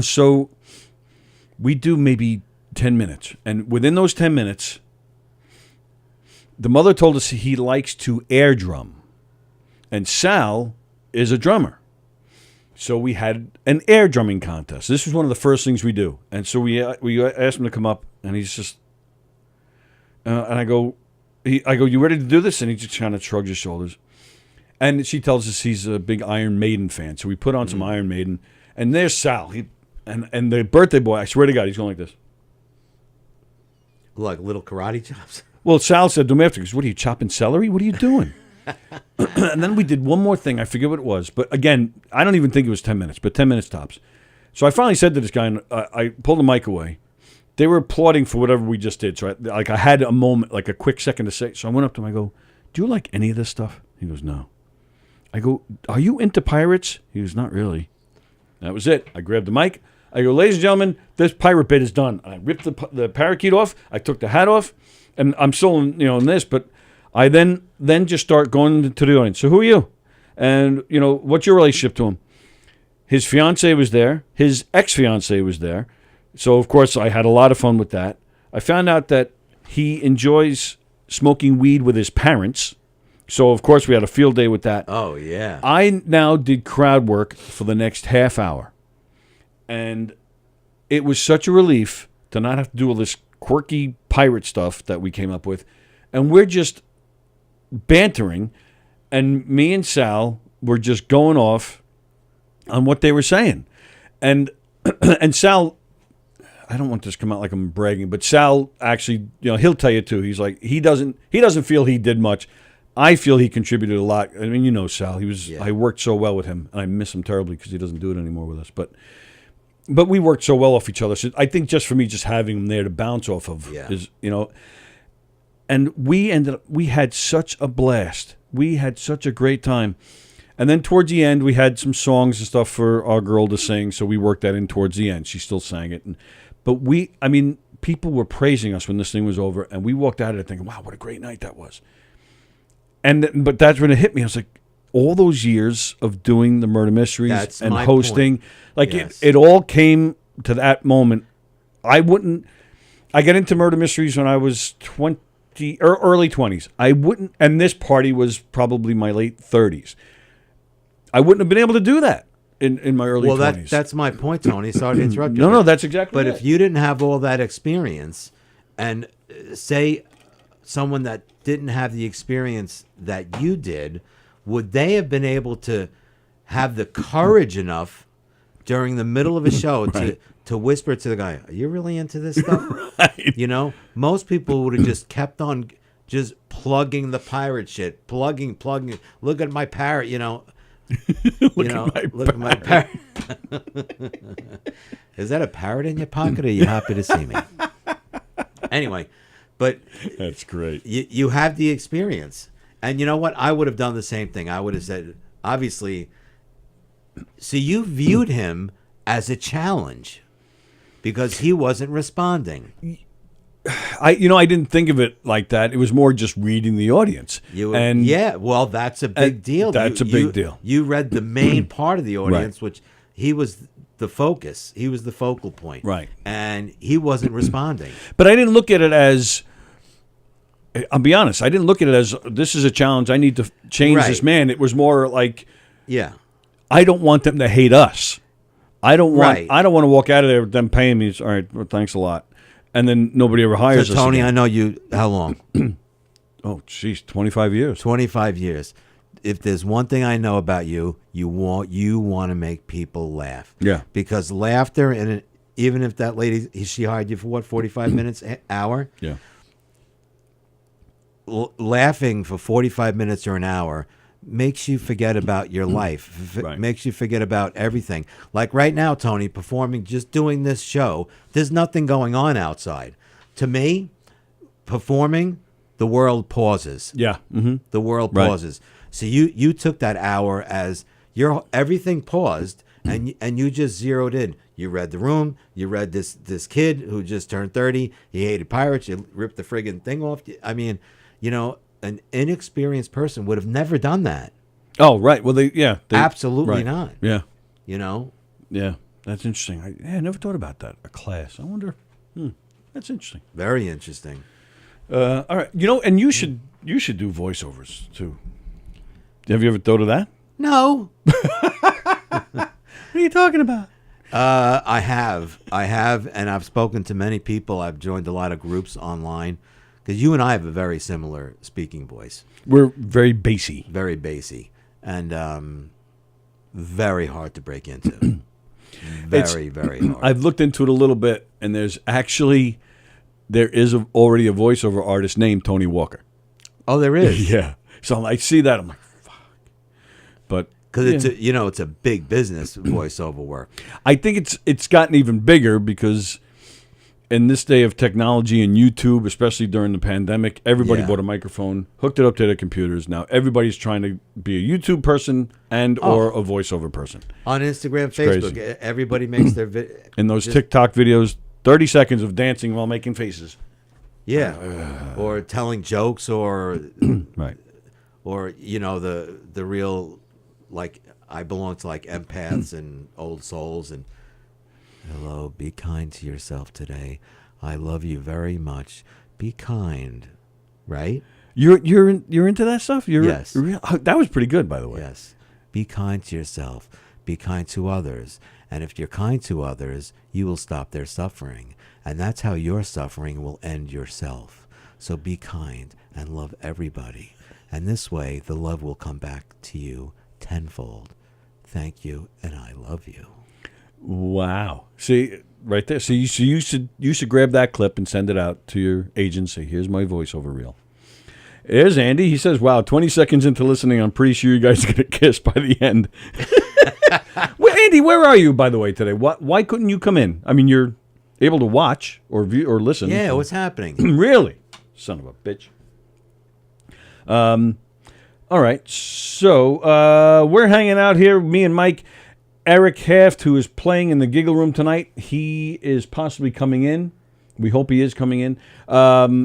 So, we do maybe 10 minutes, and within those 10 minutes, the mother told us he likes to air drum, and Sal is a drummer. So we had an air drumming contest. This was one of the first things we do. And so we asked him to come up, and he's just, and I go, you ready to do this? And he just kind of shrugs his shoulders. And she tells us he's a big Iron Maiden fan. So we put on some Iron Maiden, and there's Sal. And the birthday boy, I swear to God, he's going like this. Like little karate chops? Well, Sal said to me after, what are you, chopping celery? What are you doing? And then we did one more thing. I forget what it was. But again, I don't even think it was 10 minutes, but 10 minutes tops. So I finally said to this guy, and I pulled the mic away. They were applauding for whatever we just did. So I had a moment, like a quick second to say. So I went up to him. I go, do you like any of this stuff? He goes, no. I go, are you into pirates? He goes, not really. That was it. I grabbed the mic. I go, ladies and gentlemen, this pirate bit is done. I ripped the parakeet off. I took the hat off. And I'm still in this, but I then just start going to the audience. So who are you? And, what's your relationship to him? His fiancée was there. His ex-fiancée was there. So, of course, I had a lot of fun with that. I found out that he enjoys smoking weed with his parents. So, of course, we had a field day with that. Oh, yeah. I now did crowd work for the next half hour. And it was such a relief to not have to do all this quirky pirate stuff that we came up with. And we're just bantering, and me and Sal were just going off on what they were saying. And Sal, I don't want this to come out like I'm bragging, but Sal actually, he'll tell you too. He's like, he doesn't feel he did much. I feel he contributed a lot. I mean, Sal, I worked so well with him, and I miss him terribly because he doesn't do it anymore with us. But we worked so well off each other. So I think just for me, just having him there to bounce off of is, and we had such a blast. We had such a great time. And then towards the end, we had some songs and stuff for our girl to sing. So we worked that in towards the end. She still sang it. But people were praising us when this thing was over. And we walked out of it thinking, wow, what a great night that was. But that's when it hit me. I was like, all those years of doing the murder mysteries and hosting, it all came to that moment. I got into murder mysteries when I was 20 or early 20s. And this party was probably my late 30s. I wouldn't have been able to do that in my early 20s. Well, that's my point, Tony. Sorry to interrupt you. No, that's exactly But it. if you didn't have all that experience, and say someone that didn't have the experience that you did, would they have been able to have the courage enough during the middle of a show to whisper to the guy, "Are you really into this stuff?" Right. You know, most people would have just kept on just plugging the pirate shit, plugging. Look at my parrot, you know. Look at my parrot. Is that a parrot in your pocket, or are you happy to see me? Anyway, but that's great. You have the experience, and you know what? I would have done the same thing. I would have said, obviously. So you viewed him as a challenge because he wasn't responding. I didn't think of it like that. It was more just reading the audience. Well, that's a big deal. That's a big deal. You read the main part of the audience, which he was the focus. He was the focal point. Right. And he wasn't responding. But I didn't look at it as, I'll be honest, I didn't look at it as, this is a challenge. I need to change this man. It was more like, I don't want them to hate us. I don't want to walk out of there with them paying me. All right, well, thanks a lot. And then nobody ever hires us. Tony, again. I know you, how long? Oh, geez, 25 years. 25 years. If there's one thing I know about you, you want to make people laugh. Yeah. Because laughter, and even if that lady, she hired you for what, 45 minutes, hour? Yeah. Laughing for 45 minutes or an hour makes you forget about your life, makes you forget about everything. Like right now, Tony, performing, just doing this show, there's nothing going on outside. To me, performing, the world pauses. Yeah. Mm-hmm. The world pauses. So you took that hour as everything paused, and you just zeroed in. You read the room. You read this kid who just turned 30. He hated pirates. You ripped the friggin' thing off. I mean, an inexperienced person would have never done that. Oh, right. Well, absolutely not. Yeah. Yeah, that's interesting. I never thought about that. A class. I wonder. That's interesting. Very interesting. All right. And you should do voiceovers too. Have you ever thought of that? No. What are you talking about? I have, and I've spoken to many people. I've joined a lot of groups online. Because you and I have a very similar speaking voice. We're very bassy. Very bassy. And very hard to break into. Very hard. I've looked into it a little bit, and there is already a voiceover artist named Tony Walker. Oh, there is? Yeah. So I see that, I'm like, fuck. But because it's a big business, voiceover work. I think it's gotten even bigger because in this day of technology and YouTube, especially during the pandemic, everybody bought a microphone, hooked it up to their computers. Now everybody's trying to be a YouTube person or a voiceover person. On Instagram, Facebook, everybody makes their in those TikTok videos, 30 seconds of dancing while making faces. Yeah, or telling jokes, or right, or the real, like, I belong to like empaths and old souls and. Hello, be kind to yourself today. I love you very much. Be kind, right? You're into that stuff? Yes. That was pretty good, by the way. Yes. Be kind to yourself. Be kind to others. And if you're kind to others, you will stop their suffering. And that's how your suffering will end yourself. So be kind and love everybody. And this way, the love will come back to you tenfold. Thank you, and I love you. Wow. See, right there. So you should grab that clip and send it out to your agent. Say, here's my voiceover reel. There's Andy. He says, wow, 20 seconds into listening, I'm pretty sure you guys are going to kiss by the end. Well, Andy, where are you, by the way, today? Why couldn't you come in? I mean, you're able to watch or view or listen. Yeah, what's happening? Really? Son of a bitch. All right. So we're hanging out here, me and Mike. Eric Haft, who is playing in the Giggle Room tonight, he is possibly coming in. We hope he is coming in.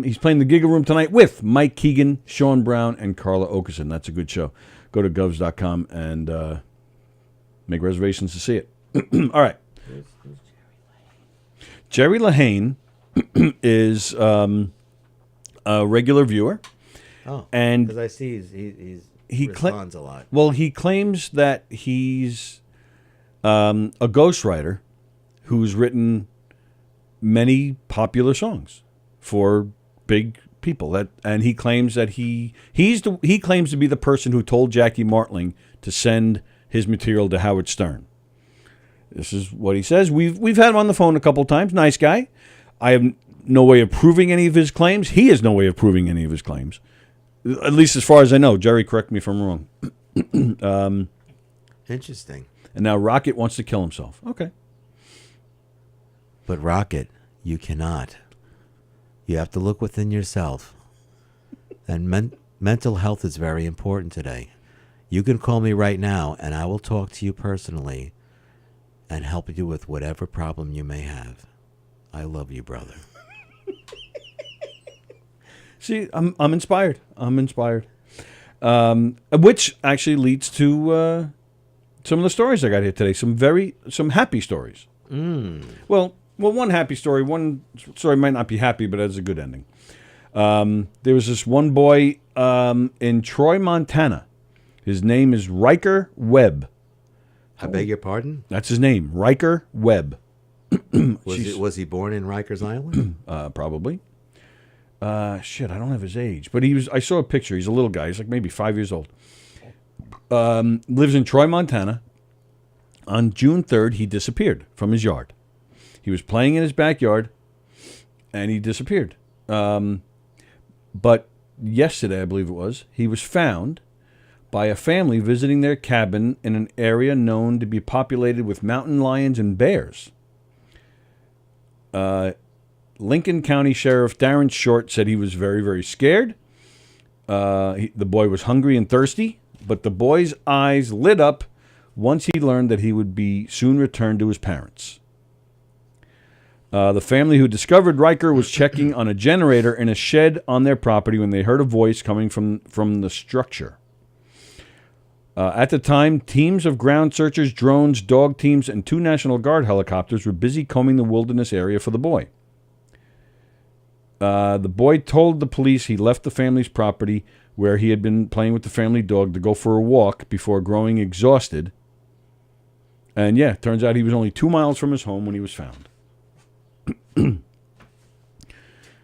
He's playing the Giggle Room tonight with Mike Keegan, Sean Brown, and Carla Okerson. That's a good show. Go to govs.com and make reservations to see it. All right. Jerry Lahane is a regular viewer. Oh, and because I see he cla- responds a lot. Well, he claims that he's a ghostwriter who's written many popular songs for big people. And he claims that he claims to be the person who told Jackie Martling to send his material to Howard Stern. This is what he says. We've had him on the phone a couple of times. Nice guy. I have no way of proving any of his claims. He has no way of proving any of his claims. At least as far as I know. Jerry, correct me if I'm wrong. Interesting. And now Rocket wants to kill himself. Okay. But Rocket, you cannot. You have to look within yourself. And mental health is very important today. You can call me right now, and I will talk to you personally and help you with whatever problem you may have. I love you, brother. See, I'm inspired. I'm inspired. Which actually leads to some of the stories I got here today. Some happy stories. Well, one happy story. One story might not be happy, but it has a good ending. There was this one boy in Troy, Montana. His name is Riker Webb. I beg your pardon? That's his name, Riker Webb. Was he born in Rikers Island? Probably. Shit, I don't have his age, but I saw a picture. He's a little guy. He's like maybe 5 years old. Lives in Troy, Montana. On June 3rd, he disappeared from his yard. He was playing in his backyard, and he disappeared. But yesterday, I believe it was, he was found by a family visiting their cabin in an area known to be populated with mountain lions and bears. Lincoln County Sheriff Darren Short said he was very, very scared. The boy was hungry and thirsty, but the boy's eyes lit up once he learned that he would be soon returned to his parents. The family who discovered Riker was checking on a generator in a shed on their property when they heard a voice coming from the structure. At the time, teams of ground searchers, drones, dog teams, and 2 National Guard helicopters were busy combing the wilderness area for the boy. The boy told the police he left the family's property where he had been playing with the family dog to go for a walk before growing exhausted. And yeah, turns out he was only 2 miles from his home when he was found.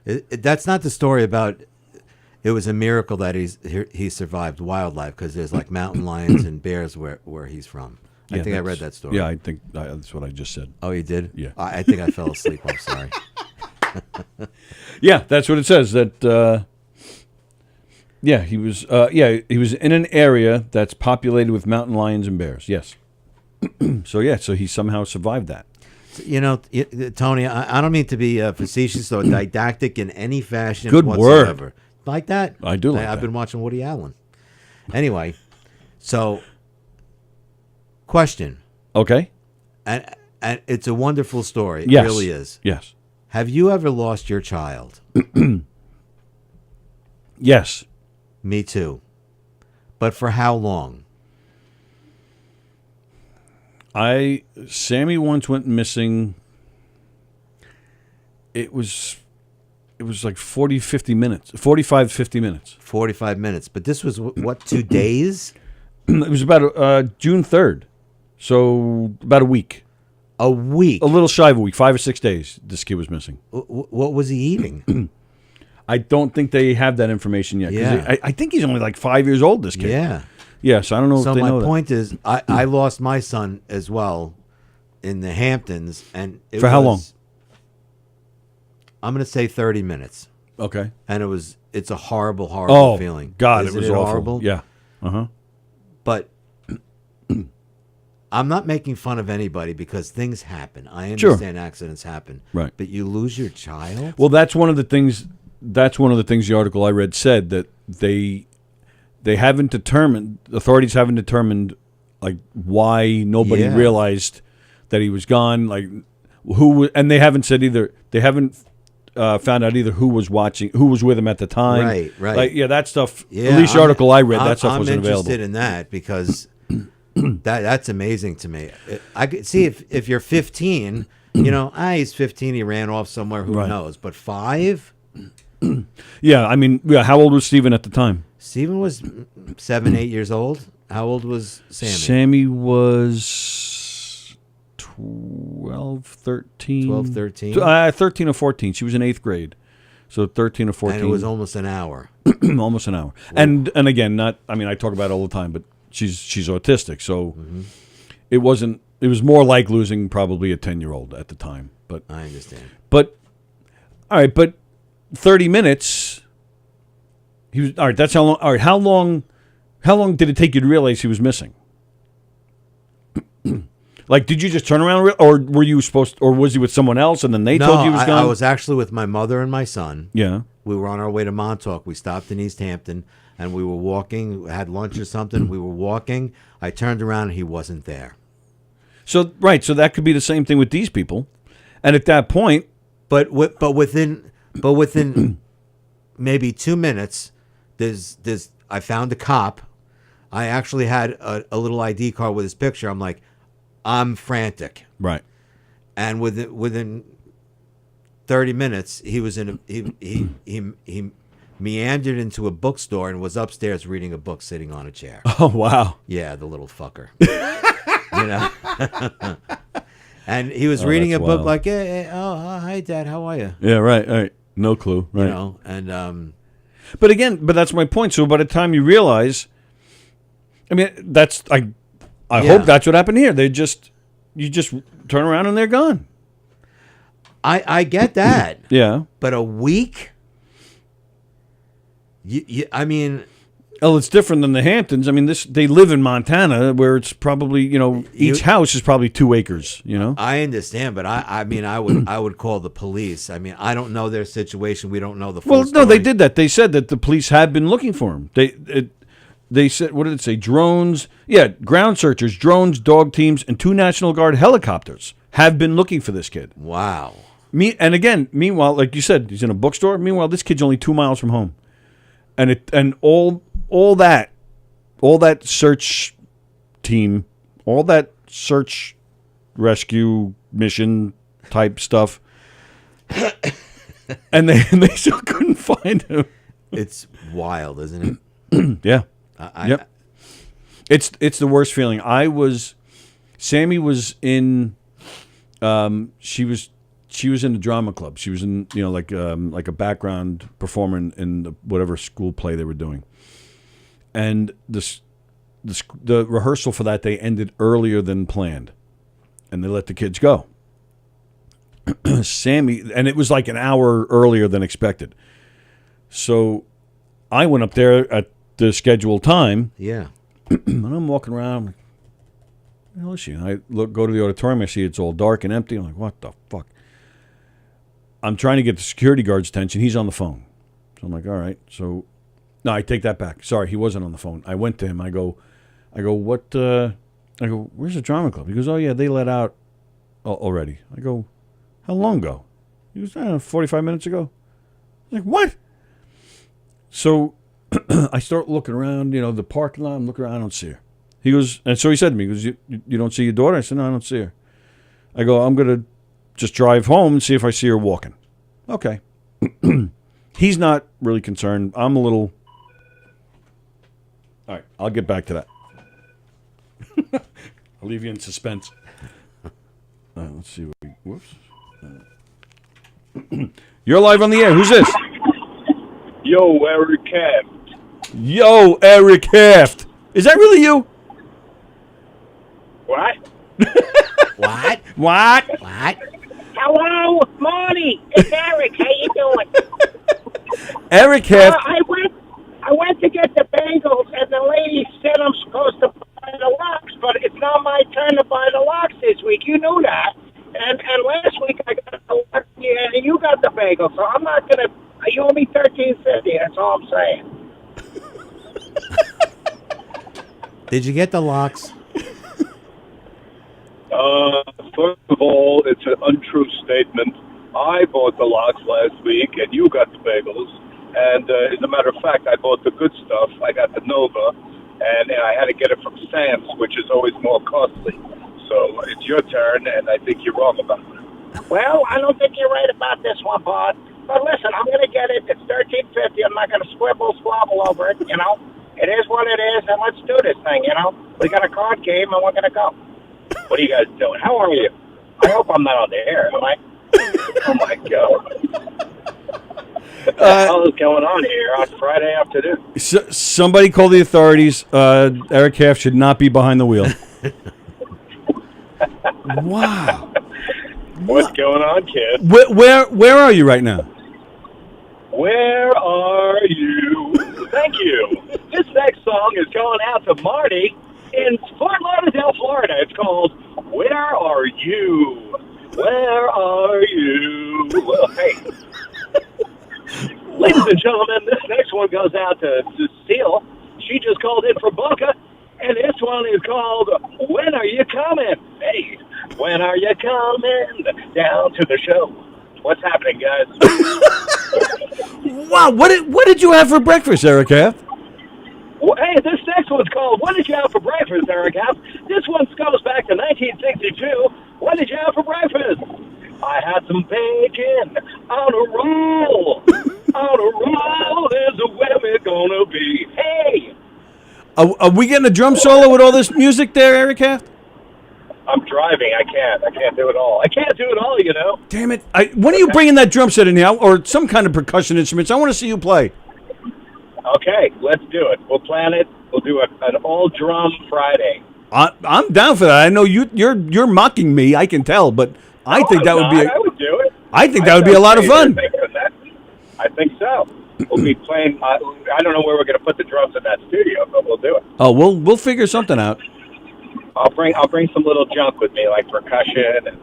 That's not the story about it was a miracle that he survived wildlife, because there's like mountain lions and bears where he's from. I think I read that story. Yeah, I think that's what I just said. Oh, you did? Yeah. I think I fell asleep. I'm sorry. Yeah, that's what it says. That he was he was in an area that's populated with mountain lions and bears. Yes. So he somehow survived that. You know, Tony, I don't mean to be facetious or didactic in any fashion Good whatsoever. word. Like that? I do like I've that. been watching Woody Allen. Anyway, so question. Okay. And it's a wonderful story. It Yes. really is. Yes. Have you ever lost your child? Yes. Me too. But for how long? Sammy once went missing. It was like 45, 50 minutes. 45 minutes. But this was, what, 2 days? It was about June 3rd. So about a week. A week? A little shy of a week. 5 or 6 days this kid was missing. What was he eating? I don't think they have that information yet. 'Cause Yeah. I think he's only like 5 years old, this kid. Yeah. Yes, I don't know So if they know my that. point is, I lost my son as well in the Hamptons. And For how long? I'm going to say 30 minutes. Okay. And it's a horrible, horrible feeling. Oh, God, Isn't it was awful. horrible? Yeah. Uh-huh. But I'm not making fun of anybody, because things happen. I Sure. understand accidents happen. Right. But you lose your child? Well, that's one of the things the article I read said, that they haven't determined, authorities haven't determined like why nobody Yeah. realized that he was gone, like and they haven't said either, they haven't found out either who was with him at the time. Right. Like, yeah, that stuff, Yeah, at least the article I read, that stuff wasn't I'm interested available. in that, because that's amazing to me. I could see if you're 15, he's 15, he ran off somewhere, who Right. knows? But 5? Yeah, I mean, how old was Steven at the time? Steven was 7, 8 years old. How old was Sammy? Sammy was 12, 13. 12, 13? 13 or 14. She was in 8th grade. So 13 or 14. And it was almost an hour. Almost an hour. And again, I talk about it all the time, but she's autistic, so it was more like losing probably a 10-year-old at the time. But I understand. But all right, but 30 minutes. He was all right. That's how long. All right, how long did it take you to realize he was missing? Like, did you just turn around, or were you supposed, or was he with someone else, and then they told you he was gone? I was actually with my mother and my son. Yeah. We were on our way to Montauk. We stopped in East Hampton, and we were walking, had lunch or something. We were walking. I turned around, and he wasn't there. So that could be the same thing with these people. And at that point, but within maybe 2 minutes, I found a cop. I actually had a little ID card with his picture. I'm like, I'm frantic. Right. And within 30 minutes, he was he meandered into a bookstore and was upstairs reading a book sitting on a chair. Oh, wow. Yeah, the little fucker. You know? And he was reading a book like, hey, hi, Dad, how are you? Yeah, right. No clue. Right. You know, and but that's my point. So by the time you realize, I mean, I hope that's what happened here. You just turn around and they're gone. I get that. Yeah. But a week? I mean... Oh, it's different than the Hamptons. I mean, they live in Montana, where it's probably, each house is probably 2 acres, I understand, but I mean, I would call the police. I mean, I don't know their situation. We don't know the full story. No, they did that. They said that the police had been looking for him. They said, what did it say? Drones, ground searchers, drones, dog teams, and 2 National Guard helicopters have been looking for this kid. Wow. Meanwhile, like you said, he's in a bookstore. Meanwhile, this kid's only 2 miles from home, and all that search team, all that search rescue mission type stuff, and they still couldn't find him. It's wild, isn't it? Yeah. Yep. It's the worst feeling. Sammy was in, she was in the drama club. She was in, like a background performer in whatever school play they were doing. And the rehearsal for that day ended earlier than planned, and they let the kids go. Sammy, and it was like an hour earlier than expected. So I went up there at the scheduled time. Yeah. And I'm walking around. I'm like, where is she? And I go to the auditorium. I see it's all dark and empty. I'm like, what the fuck? I'm trying to get the security guard's attention. He's on the phone. So I'm like, all right. So, no, I take that back. Sorry, he wasn't on the phone. I went to him. I go, what? I go, where's the drama club? He goes, oh, yeah, they let out already. I go, how long ago? He goes, I don't know, 45 minutes ago. I was like, what? So I start looking around, the parking lot. I'm looking around. I don't see her. He goes, and so he said to me, he goes, you don't see your daughter? I said, no, I don't see her. I go, I'm going to just drive home and see if I see her walking. Okay. He's not really concerned. I'm a little... All right, I'll get back to that. I'll leave you in suspense. Let's see. Whoops. You're live on the air. Who's this? Yo, Eric Haft. Yo, Eric Haft. Is that really you? What? What? What? What? Hello, Marty. It's Eric. How you doing? Eric Haft. I went to get the bagels, and the lady said I'm supposed to buy the lox, but it's not my turn to buy the lox this week. You knew that. And last week I got the lox, and you got the bagel, so I'm not going to... You owe me $13.50, that's all I'm saying. Did you get the lox? First of all, it's an untrue statement. I bought the lox last week, and you got the bagels. And as a matter of fact, I bought the good stuff. I got the Nova, and I had to get it from Sam's, which is always more costly. So it's your turn, and I think you're wrong about it. Well, I don't think you're right about this one, Bud. But listen, I'm going to get it. It's $13.50. I'm not going to squabble over it, you know. It is what it is, and let's do this thing, you know. We got a card game, and we're going to go. What are you guys doing? How are you? I hope I'm not on the air, am I? Oh, my God. What the hell is going on here on Friday afternoon? Somebody call the authorities. Eric Half should not be behind the wheel. Wow. What's going on, kid? Where are you right now? Where are you? Thank you. This next song is going out to Marty in Fort Lauderdale, Florida. It's called Where Are You? Where are you? Well, hey. Ladies and gentlemen, this next one goes out to Cecile. She just called in from Boca. And this one is called When Are You Coming? Hey, when are you coming down to the show? What's happening, guys? Wow, what did you have for breakfast, Eric Half? Well, hey, this next one's called What Did You Have for Breakfast, Eric Half? This one goes back to 1962. What did you have for breakfast? I had some bacon on a roll. On a roll is where we're gonna be. Hey! Are we getting a drum solo with all this music there, Eric Half? I'm driving. I can't do it all. I can't do it all, you know. Damn it. When are you bringing that drum set in here? Or some kind of percussion instruments? I want to see you play. Okay, let's do it. We'll plan it. We'll do an all-drum Friday. I'm down for that. I know you're mocking me. I can tell, but I think that would be. I would do it. I think that would be a lot of fun. I think so. We'll be playing. I don't know where we're going to put the drums in that studio, but we'll do it. Oh, we'll figure something out. I'll bring some little junk with me, like percussion and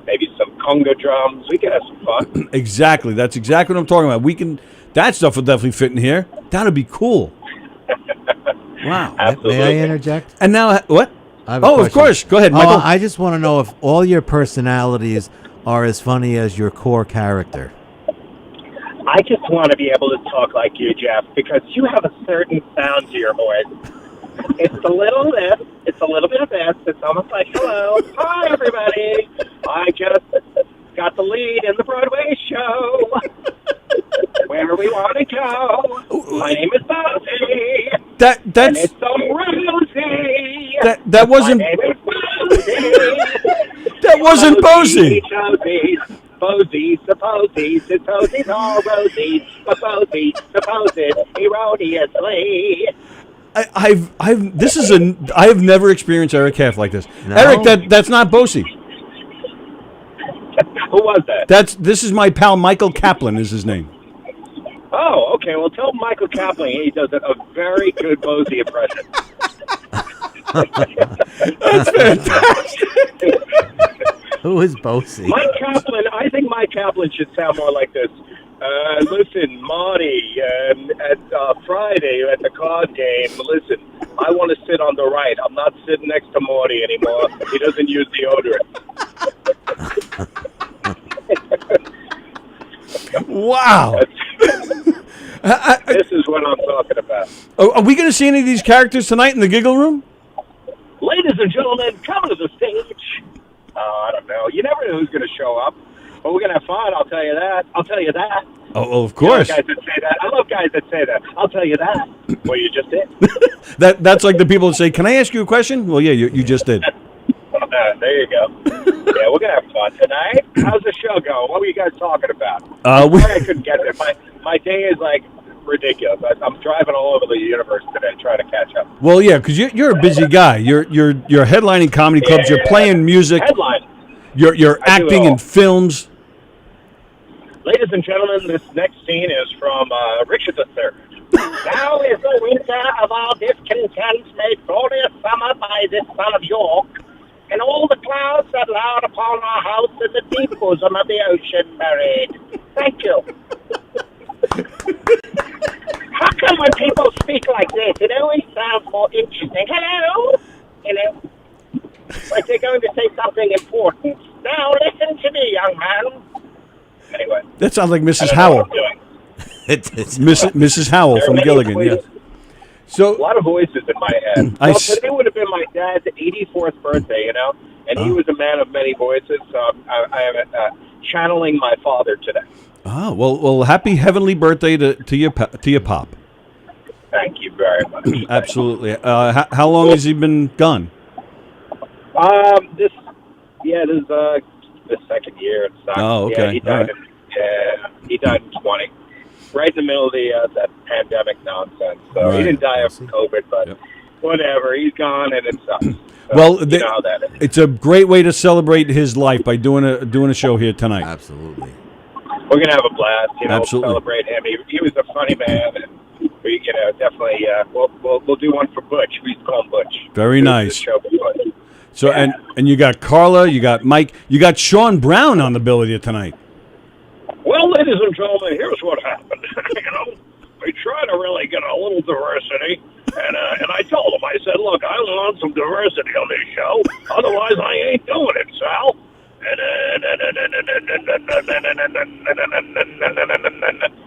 maybe some conga drums. We can have some fun. Exactly. That's exactly what I'm talking about. That stuff will definitely fit in here. That'd be cool. Wow. Absolutely. May I interject? And now, what? I have a question. Of course. Go ahead, Michael. I just want to know if all your personalities are as funny as your core character. I just want to be able to talk like you, Jeff, because you have a certain sound to your voice. It's a little this, it's a little bit of this. It's almost like, hello, hi, everybody. I just got the lead in the Broadway show. Where we want to go. My name is Bosie. That's and it's so rosy. That wasn't. My name is Bosie. That wasn't Bosie. Bosie, supposes all rosy, but Bosie supposes erroneously. I have never experienced Eric Half like this. No? Eric, that's not Bosie. Who was that? This is my pal Michael Kaplan is his name. Oh, okay. Well, tell Michael Kaplan he does a very good Bosie impression. That's fantastic. Who is Bosie? Mike Kaplan. I think Mike Kaplan should sound more like this. Listen, Marty, at Friday at the card game, listen, I want to sit on the right. I'm not sitting next to Marty anymore. He doesn't use deodorant. Wow. This is what I'm talking about. Are we going to see any of these characters tonight in the Giggle Room? Ladies and gentlemen, come to the stage. I don't know. You never know who's going to show up. But we're going to have fun, I'll tell you that. Oh, of course. I love guys that say that. I'll tell you that. Well, you just did. That's like the people that say, can I ask you a question? Well, yeah, you just did. There you go. Yeah, we're going to have fun tonight. How's the show going? What were you guys talking about? I couldn't get there. My day is like ridiculous. I'm driving all over the universe today trying to catch up. Well, yeah, because you're a busy guy. You're headlining comedy clubs. You're playing music. Headline. You're acting in films. Ladies and gentlemen, this next scene is from Richard III. Now is the winter of our discontent, made glorious summer by this son of York, and all the clouds that loud upon our house in the deep bosom of the ocean buried. Thank you. How come when people speak like this, it always sounds more interesting? Hello? Like they're going to say something important. Now listen to me, young man. Anyway. That sounds like Mrs. Howell. Mrs. Howell from Gilligan, yes. So a lot of voices in my head. Well, today would have been my dad's 84th birthday, you know, And he was a man of many voices, so I am channeling my father today. Oh, well, happy heavenly birthday to your pop. Thank you very much. Absolutely. How long has he been gone? This is the second year. It sucks. Oh, okay. Yeah, he died in 20, right in the middle of that pandemic nonsense. So he didn't die of COVID, but whatever. He's gone, and it sucks. So, Well, you know how that is. it's a great way to celebrate his life by doing a show here tonight. Absolutely. We're gonna have a blast. Absolutely. Celebrate him. He was a funny man, and we, definitely we'll do one for Butch. We used to call him Butch. Very nice. Show for Butch. So and you got Carla, you got Mike, you got Sean Brown on the bill with you tonight. Well, ladies and gentlemen, here's what happened. We try to really get a little diversity, and I told him, I said, look, I want some diversity on this show, otherwise I ain't doing it, Sal.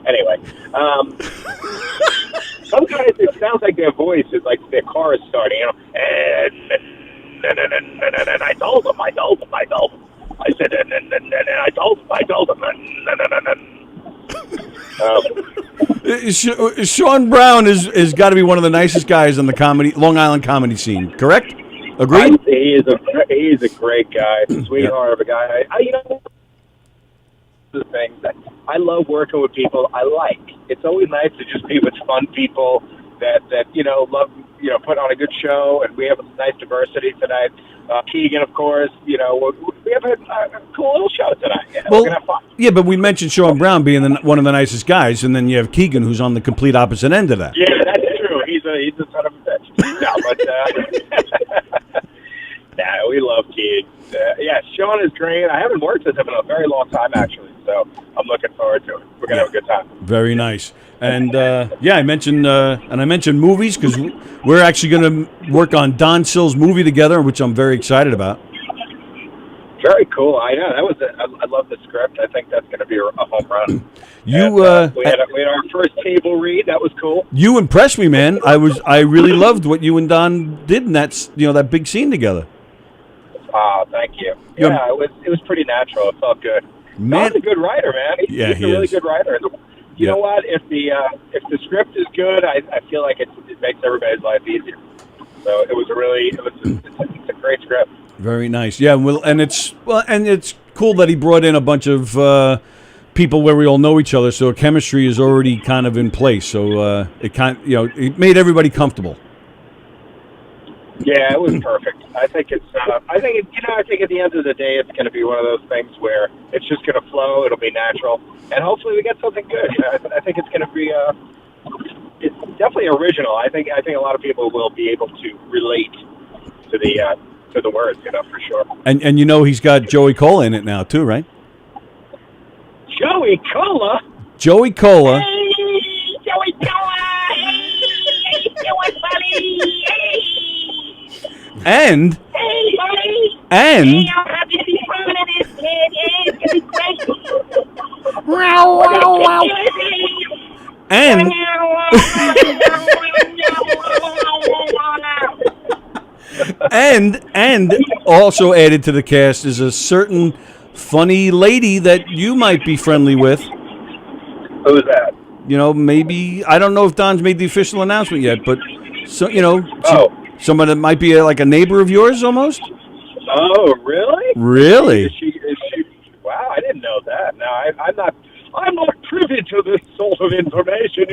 Anyway, sometimes it sounds like their voice is like their car is starting, and I told him. I said, and I told him. Sean Brown is got to be one of the nicest guys on the Long Island comedy scene. Correct? Agreed? He is a great guy, sweetheart of a guy. The things that I love working with people I like. It's always nice to just be with fun people that love put on a good show, and we have a nice diversity tonight. Keegan, of course, we have a cool little show tonight. Yeah, we're gonna have fun. Yeah, but we mentioned Sean Brown being one of the nicest guys, and then you have Keegan, who's on the complete opposite end of that. Yeah, that's true. He's a son of a bitch. No, but nah, we love Keegan. Yeah, Sean is great. I haven't worked with him in a very long time, actually, so I'm looking forward to it. We're gonna have a good time. Very nice. And I mentioned movies because we're actually going to work on Don Sill's movie together, which I'm very excited about. Very cool. I know I love the script. I think that's going to be a home run. We had our first table read. That was cool. You impressed me, man. I really loved what you and Don did in that big scene together. Thank you. Yeah, it was pretty natural. It felt good. Man, Don's a good writer, man. He's a really good writer. You know what? If the script is good, I feel like it makes everybody's life easier. So it's a great script. Very nice. Yeah, and it's cool that he brought in a bunch of people where we all know each other, so chemistry is already kind of in place. So it made everybody comfortable. Yeah, it was perfect. I think I think at the end of the day, it's going to be one of those things where it's just going to flow. It'll be natural, and hopefully we get something good. I think it's going to be it's definitely original. I think a lot of people will be able to relate to the words, for sure. And he's got Joey Cola in it now too, right? Joey Cola. Joey Cola. Hey, Joey Cola. Hey, doing, buddy? Hey. And hey, buddy. And hey, I'm happy to be part of this, man. Yeah, it's gonna be great. Wow, wow, wow. And also added to the cast is a certain funny lady that you might be friendly with. Who's that? Maybe I don't know if Don's made the official announcement yet, but someone that might be like a neighbor of yours almost. Oh, really? Really? Is she? Wow, I didn't know that. No, I'm not privy to this sort of information.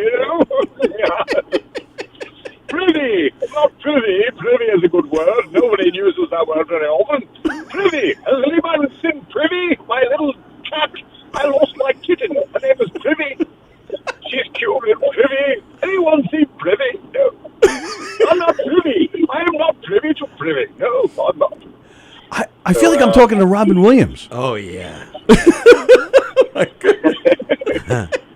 Privy, not privy. Privy is a good word. Nobody uses that word very often. Privy. Has anyone seen Privy? My little cat. I lost my kitten. Her name is Privy. She's cute, little Privy. Anyone see Privy? No. I'm not privy. I am not privy to Privy. No, I'm not. I feel like I'm talking to Robin Williams. Oh, yeah.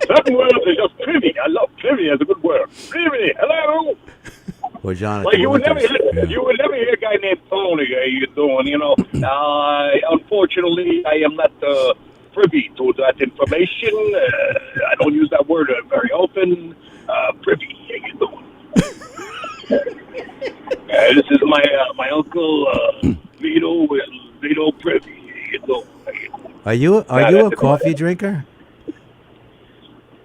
Certain words are just privy. I love privy as a good word. Privy, hello. Well, Jonathan, like you would never hear a guy named Tony. How you doing? Unfortunately, I am not privy to that information. I don't use that word very often. Privy, how you doing? This is my uncle Vito Previeto. Are you a coffee drinker?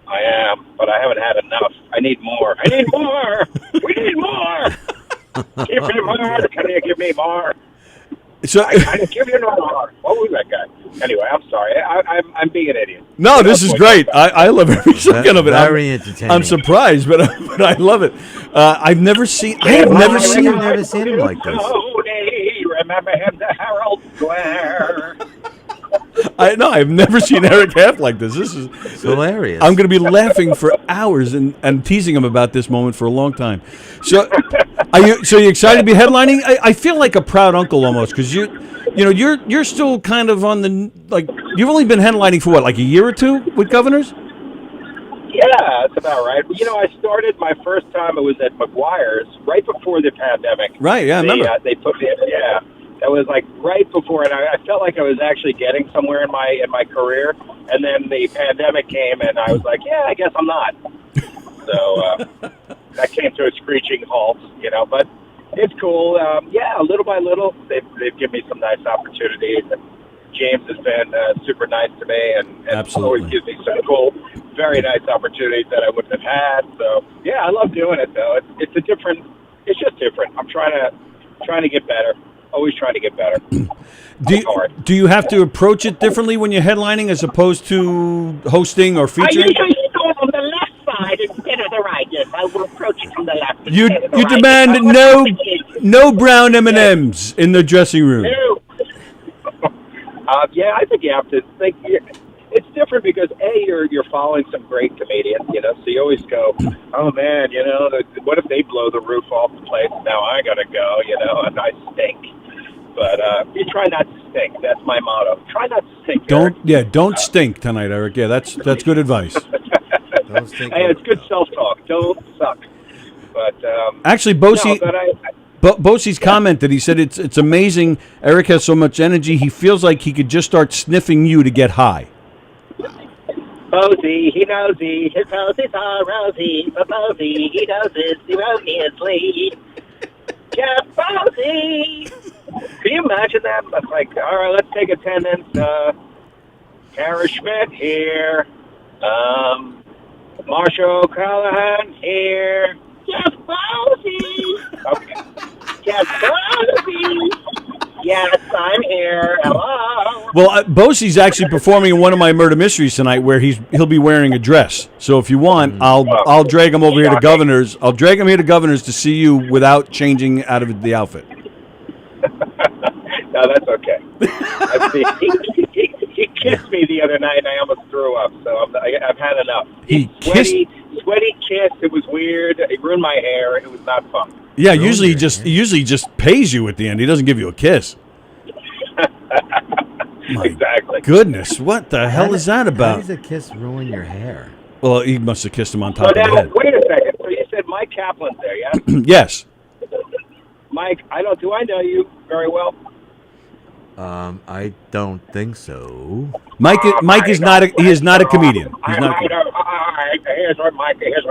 I am, but I haven't had enough. I need more. I need more. We need more. Give me more. Can you give me more? So I give you no more. What was that guy? Anyway, I'm sorry. I'm being an idiot. No, this is great. I love every second of it. Very entertaining. I'm surprised, but I love it. I have never seen him like this. Tony, remember him, the Herald Square. I've never seen Eric Half like this. This is hilarious. I'm going to be laughing for hours and teasing him about this moment for a long time. So, are you excited to be headlining? I feel like a proud uncle almost because you're still kind of on the you've only been headlining for what, like a year or two with Governors? Yeah, that's about right. I started my first time. It was at McGuire's right before the pandemic. Right. Yeah, I remember. They put me. Yeah. That was like right before, and I felt like I was actually getting somewhere in my career. And then the pandemic came, and I was like, yeah, I guess I'm not. So that came to a screeching halt, But it's cool. Little by little, they've given me some nice opportunities. And James has been super nice to me, and always gives me some cool, very nice opportunities that I wouldn't have had. So yeah, I love doing it though. It's just different. I'm trying to get better. Always trying to get better. Do you have to approach it differently when you're headlining as opposed to hosting or featuring? I usually go on the left side instead of the right. Yes, I will approach it from the left. You demand no brown M&Ms in the dressing room. No. Yeah, I think you have to think. It's different because you're following some great comedians, so you always go, oh man, what if they blow the roof off the place? Now I gotta go, and I stink. But you try not to stink. That's my motto. Try not to stink. Don't stink tonight, Eric. Yeah, that's good advice. Don't stink. Hey, it's good self-talk. Don't suck. But actually, Bosie's commented. He said it's amazing. Eric has so much energy. He feels like he could just start sniffing you to get high. Bosie, he knows his roses are rosy, but Bosie, he knows this erroneously. Jeff Bosie! Can you imagine that? That's like, all right, let's take attendance. Kara Schmidt here. Marsha O'Callahan here. Jeff Bosie! Okay. Jeff Bosie! Yes, I'm here. Hello. Well, Bosie's actually performing in one of my murder mysteries tonight, where he'll be wearing a dress. So if you want, I'll drag him over here to Governors. I'll drag him here to Governors to see you without changing out of the outfit. No, that's okay. He kissed me the other night, and I almost threw up. So I've had enough. Sweaty kiss. It was weird. It ruined my hair. It was not fun. Yeah, usually he just pays you at the end. He doesn't give you a kiss. Exactly. Goodness, what the hell is that about? How does a kiss ruin your hair? Well, he must have kissed him on top of the head. Wait a second. So you said Mike Kaplan's there, yeah? Yes. Mike, do I know you very well? I don't think so. Mike is not a comedian. He's not. Here's what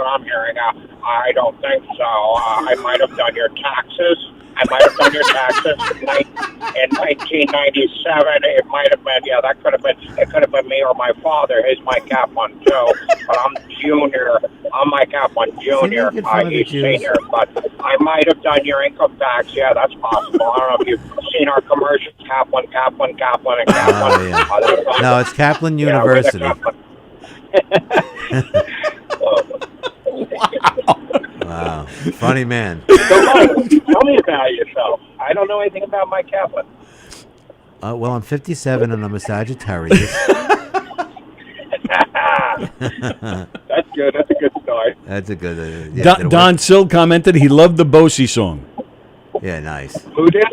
I'm hearing. I don't think so. I might have done your taxes. In 1997. It might have been. Yeah, that could have been. It could have been me or my father. He's Mike Kaplan too. But I'm junior. I'm Mike Kaplan Junior. He's senior. But I might have done your income tax. Yeah, that's possible. I don't know if you've seen our commercials. Kaplan, and Kaplan. No, it's Kaplan University. Wow. Funny man. So, Mike, tell me about yourself. I don't know anything about Mike Kaplan. Well, I'm 57 and I'm a Sagittarius. That's good. That's a good start. That's a good. Don Sill commented he loved the Bosie song. Yeah, nice. Who did?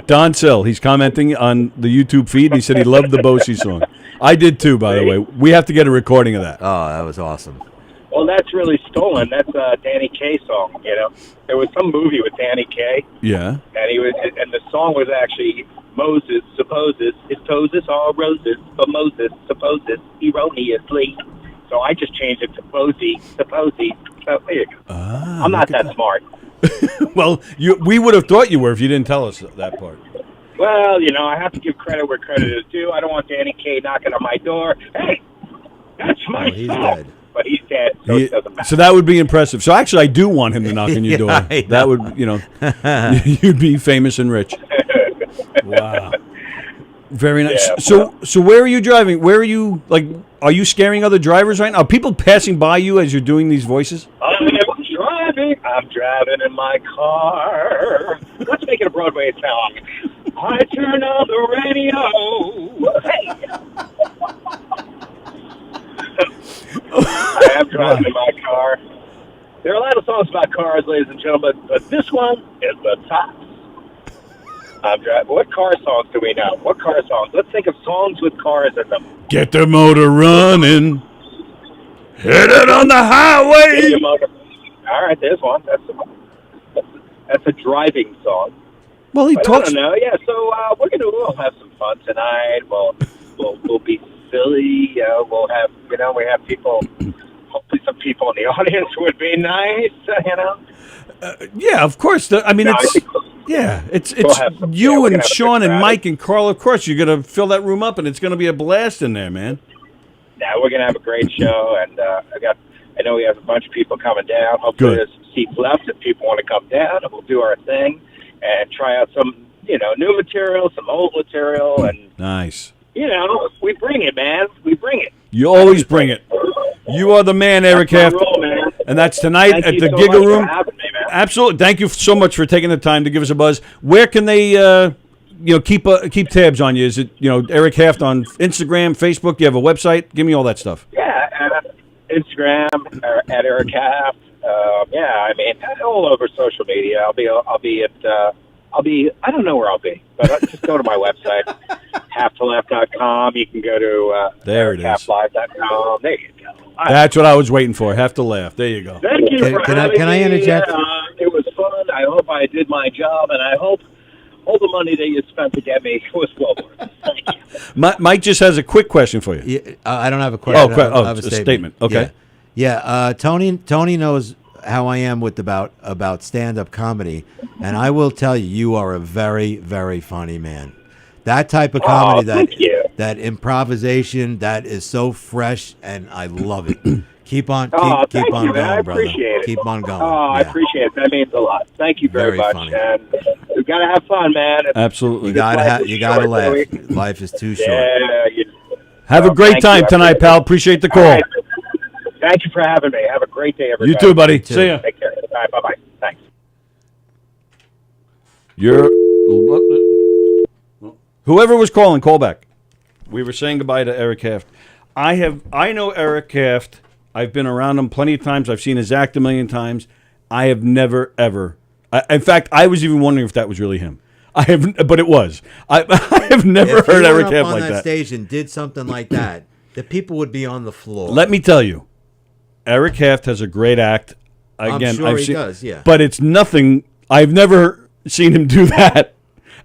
Don Sill. He's commenting on the YouTube feed, and he said he loved the Bosie song. I did too, by the way. We have to get a recording of that. Oh, that was awesome. Well, that's really stolen. That's a Danny Kaye song. There was some movie with Danny Kaye. Yeah. And the song was actually Moses supposes his toes are roses, but Moses supposes erroneously. So I just changed it to Bosie, supposie. So there you go. I'm not that smart. Well, we would have thought you were if you didn't tell us that part. Well, I have to give credit where credit is due. I don't want Danny Kaye knocking on my door. Hey, that's my he's son. dead. But he's dead, so it doesn't matter. So that would be impressive. So actually, I do want him to knock on your door. I That would, you'd be famous and rich. Wow. Very nice. Yeah, So where are you driving? Where are you, are you scaring other drivers right now? Are people passing by you as you're doing these voices? I'm driving in my car. Let's make it a Broadway song. I turn on the radio. Hey. I am driving in my car. There are a lot of songs about cars, ladies and gentlemen, but this one is the top. I'm driving. What car songs do we know? What car songs? Let's think of songs with cars in them. Get the motor running. Hit it on the highway. Get the motor. All right, there's one. That's a driving song. Well, he talks. I don't know. Yeah, so we'll have some fun tonight. We'll be silly. We'll have we have people. Hopefully, some people in the audience would be nice. Yeah, of course. It's you and Sean and Mike and Carl. Of course, you're gonna fill that room up, and it's gonna be a blast in there, man. Yeah, we're gonna have a great show, and I know we have a bunch of people coming down. Hopefully, there's some seats left if people want to come down, and we'll do our thing and try out some new material, some old material, and nice. We bring it, man. We bring it. You always bring it. You are the man, Eric Haft. And that's tonight at the Giga Room. Absolutely. Thank you so much for taking the time to give us a buzz. Where can they keep tabs on you? Is it Eric Haft on Instagram, Facebook? You have a website? Give me all that stuff. Yeah, Instagram at Eric Haft. All over social media. I'll be at. I don't know where I'll be, but just go to my website, halftoleft.com. You can go to there it is, halftolive.com. There you go. That's what I was waiting for. Have to laugh. There you go. Thank you for can having I interject? me. It was fun. I hope I did my job, and I hope all the money that you spent to get me was well worth it. Thank you. Mike just has a quick question for you. Yeah, I don't have a question. I have a statement. Okay. Yeah. Tony knows how I am with about stand-up comedy, and I will tell you, you are a very, very funny man. That type of comedy, that improvisation, that is so fresh, and I love it. Keep on going, brother. Keep on going. I appreciate it. That means a lot. Thank you very much. Funny. And we've got to have fun, man. Absolutely. You gotta laugh. Life is too short. Yeah. Have a great time tonight, pal. Appreciate the call. Right. Thank you for having me. Have a great day, everybody. You too, buddy. See ya. Take care. All right, bye-bye. Thanks. Whoever was calling, call back. We were saying goodbye to Eric Haft. I know Eric Haft. I've been around him plenty of times. I've seen his act a million times. I have never, ever. In fact, I was even wondering if that was really him. But it was. I have never heard Eric Haft like that. If he went up on that stage and did something like that, the people would be on the floor. Let me tell you, Eric Haft has a great act. Again, I'm sure he does, yeah. But it's nothing. I've never seen him do that,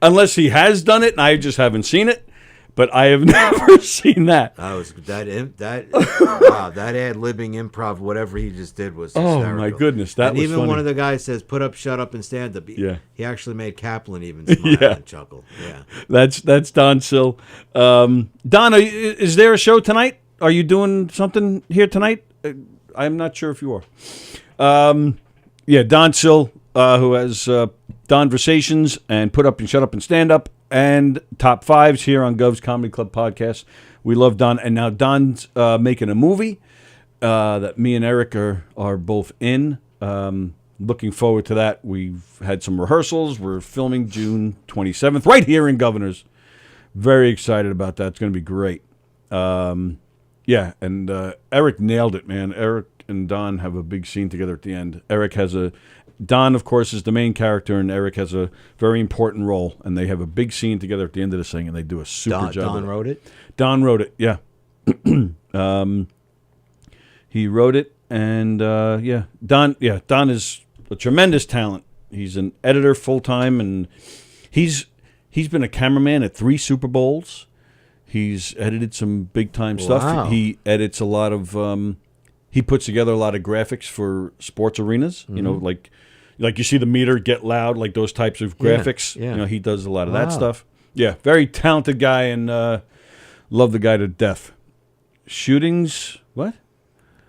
unless he has done it, and I just haven't seen it. But I have never seen that. Wow, that ad-libbing improv, whatever he just did was hysterical. Oh my goodness, that was even funny. One of the guys says, "Put up, shut up, and stand up." He actually made Kaplan even smile and chuckle. Yeah, that's Don Sill. Don, is there a show tonight? Are you doing something here tonight? I'm not sure if you are. Don Sill, who has Donversations and Put Up and Shut Up and Stand Up and Top Fives here on Gov's Comedy Club podcast. We love Don, and now Don's making a movie that me and Eric are both in. Looking forward to that. We've had some rehearsals. We're filming June 27th right here in Governors. Very excited about that. It's going to be great. And Eric nailed it, man. Eric and Don have a big scene together at the end. Don, of course, is the main character, and Eric has a very important role, and they have a big scene together at the end of this thing, and they do a super job. Don wrote it? Don wrote it, yeah. He wrote it, and Don is a tremendous talent. He's an editor full-time, and he's been a cameraman at 3 Super Bowls. He's edited some big-time stuff. He edits a lot of he puts together a lot of graphics for sports arenas, Mm-hmm. like you see the meter get loud, like those types of graphics. Yeah. He does a lot of that stuff. Yeah, very talented guy, and love the guy to death. Shootings, what?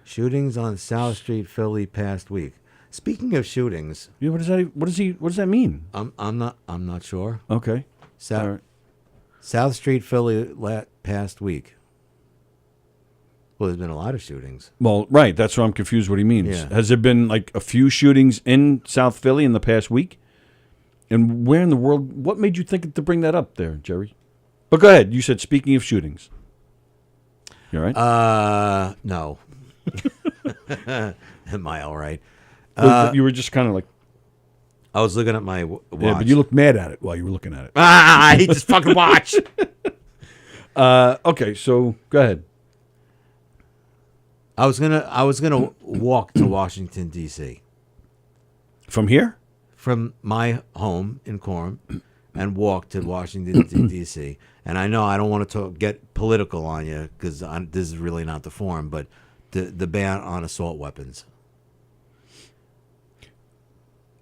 Shootings on South Street, Philly, past week. Speaking of shootings, yeah, what does that mean? I'm not sure. Okay, South Street, Philly, past week. Well, there's been a lot of shootings. Well, right, that's why I'm confused what he means. Yeah. Has there been like a few shootings in South Philly in the past week? And where in the world? What made you think to bring that up there, Jerry? But go ahead. You said speaking of shootings. You all right? No. Am I all right? You were just kind of like. I was looking at my watch. Yeah, but you looked mad at it while you were looking at it. I hate this fucking watch. Okay, so go ahead. I was gonna walk to Washington D.C. From here? From my home in Coram, and walk to Washington D.C. And I know I don't want to get political on you because this is really not the forum, but the ban on assault weapons.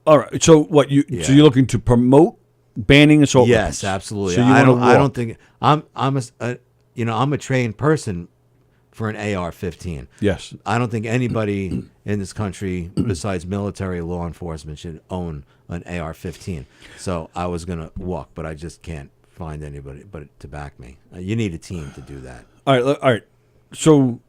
All right. So what you? Yeah. So you're looking to promote banning assault weapons? Yes, absolutely. So I don't think I'm a trained person for an AR-15. Yes. I don't think anybody in this country besides military law enforcement should own an AR-15. So I was going to walk, but I just can't find anybody to back me. You need a team to do that. All right. So,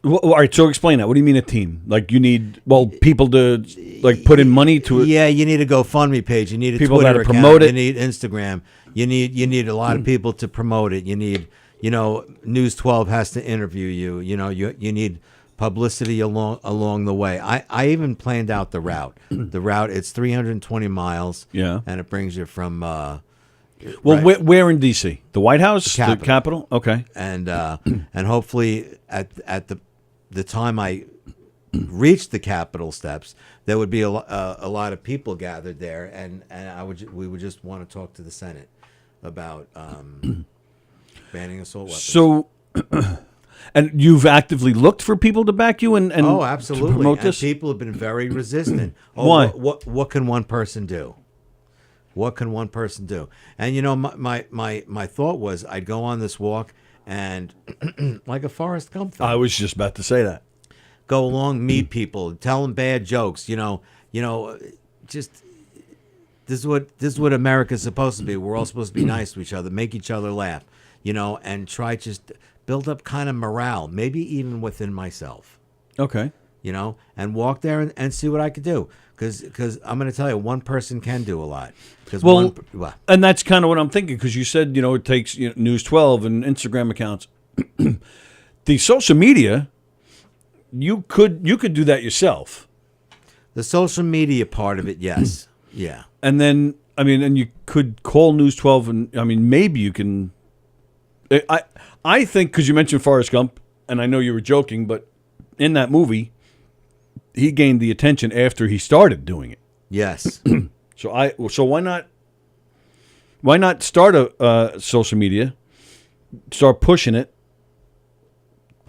all right. So explain that. What do you mean a team? Like you need people to like put in money to it? Yeah, you need a GoFundMe page. You need a people Twitter that account. promote it. You need Instagram. You need a lot of people to promote it. You need News 12 has to interview you. You need publicity along the way. I even planned out the route. The route, it's 320 miles. Yeah. And it brings you from right. Where in D.C.? The White House? The Capitol? Okay. And hopefully at the time I reached the Capitol steps, there would be a lot of people gathered there, and we would just want to talk to the Senate about banning assault weapons. So, and you've actively looked for people to back you and oh, absolutely. to promote and this? people have been very resistant. Why? What can one person do? What can one person do? And my thought was I'd go on this walk and like a Forrest Gump thing. I was just about to say that. Go along, meet people, tell them bad jokes. Just this is what America's supposed to be. We're all supposed to be nice to each other, make each other laugh, and try just build up kind of morale, maybe even within myself. Okay. And walk there and see what I could do. Because I'm going to tell you, one person can do a lot. And that's kind of what I'm thinking. Because you said it takes News 12 and Instagram accounts. The social media, you could do that yourself. The social media part of it, yes, yeah. And then and you could call News 12, and maybe you can. I think because you mentioned Forrest Gump, and I know you were joking, but in that movie, he gained the attention after he started doing it. Yes. So why not? Why not start a social media, start pushing it,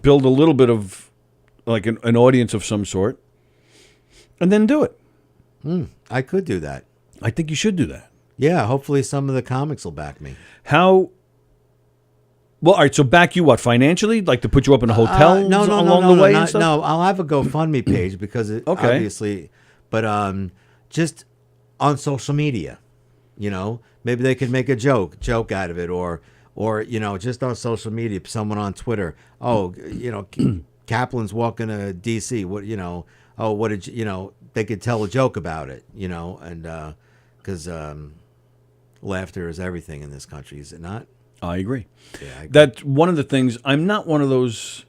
build a little bit of like an audience of some sort, and then do it. I could do that. I think you should do that. Yeah, hopefully some of the comics will back me. How? Well, all right. So back you what financially? Like to put you up in a hotel along the way and stuff? No, I'll have a GoFundMe page because obviously, but just on social media, maybe they could make a joke out of it, or just on social media, someone on Twitter. Oh, Kaplan's walking to D.C. What Oh, what did you? They could tell a joke about it, and because laughter is everything in this country, is it not? I agree. Yeah, I agree. That's one of the things. I'm not one of those.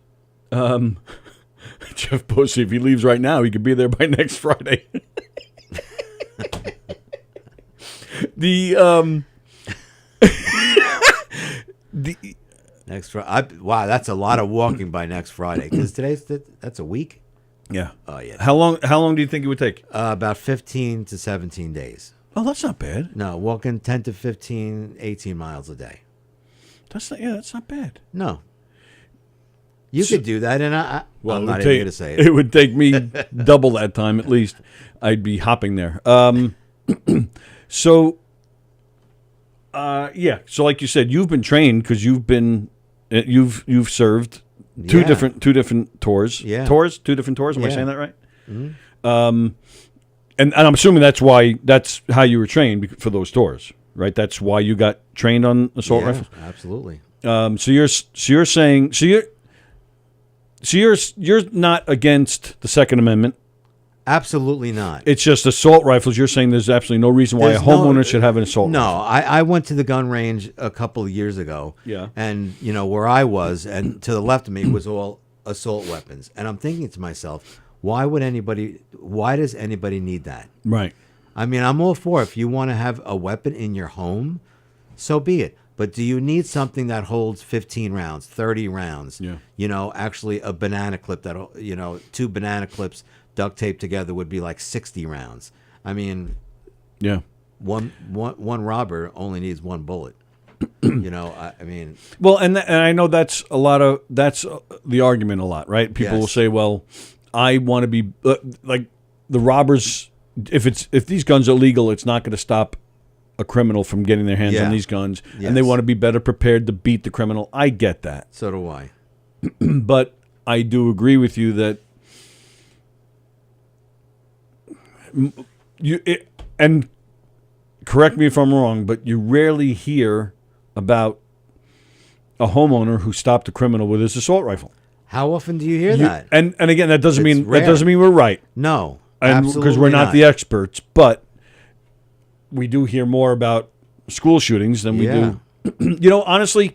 Jeff Bussey, if he leaves right now, he could be there by next Friday. The next Friday. Wow, that's a lot of walking by next Friday because that's a week. Yeah. Oh yeah. How long do you think it would take? About 15 to 17 days. Oh, that's not bad. No, walking 10 to 15, 18 miles a day. That's not bad. No. You could do that, and I'm not even going to say it. It would take me double that time at least. I'd be hopping there. So, yeah. So, like you said, you've been trained because you've served two different tours. Yeah. Two different tours. Am I Yeah. saying that right? Mm-hmm. And I'm assuming that's how you were trained for those tours, right? That's why you got trained on assault rifles. Absolutely. So you're saying you're not against the Second Amendment. Absolutely not. It's just assault rifles. You're saying there's absolutely no reason why a homeowner should have an assault rifle. No, I went to the gun range a couple of years ago. Yeah. And, where I was, and to the left of me was all assault weapons. And I'm thinking to myself, why does anybody need that? Right. I mean, I'm all for if you want to have a weapon in your home, so be it. But do you need something that holds 15 rounds, 30 rounds? Yeah. Actually a banana clip that, 2 banana clips duct taped together would be like 60 rounds. I mean, yeah. One robber only needs 1 bullet. I mean. Well, and I know that's the argument a lot, right? People will say, well, I want to be like the robbers. If these guns are legal, it's not going to stop a criminal from getting their hands on these guns, and they want to be better prepared to beat the criminal. I get that. So do I. But I do agree with you that and correct me if I'm wrong, but you rarely hear about a homeowner who stopped a criminal with his assault rifle. How often do you hear that? And again, that doesn't mean rare. that doesn't mean we're right. No, because we're not the experts, but we do hear more about school shootings than we do. Honestly,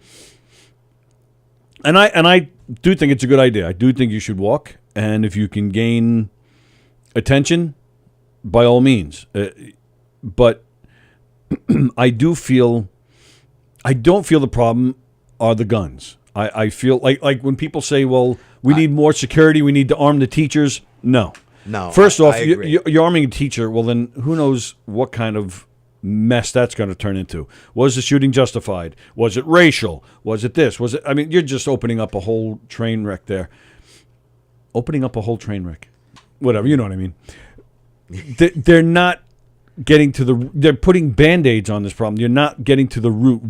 and I do think it's a good idea. I do think you should walk, and if you can gain attention, by all means. But I don't feel the problem are the guns. I feel like when people say, well, we need more security, we need to arm the teachers. No. First off, you're arming a teacher. Well, then who knows what kind of mess that's going to turn into. Was the shooting justified? Was it racial? Was it this? Was it? I mean, you're just opening up a whole train wreck there. Opening up a whole train wreck. Whatever, you know what I mean. They're not getting to they're putting Band-Aids on this problem. You're not getting to the root.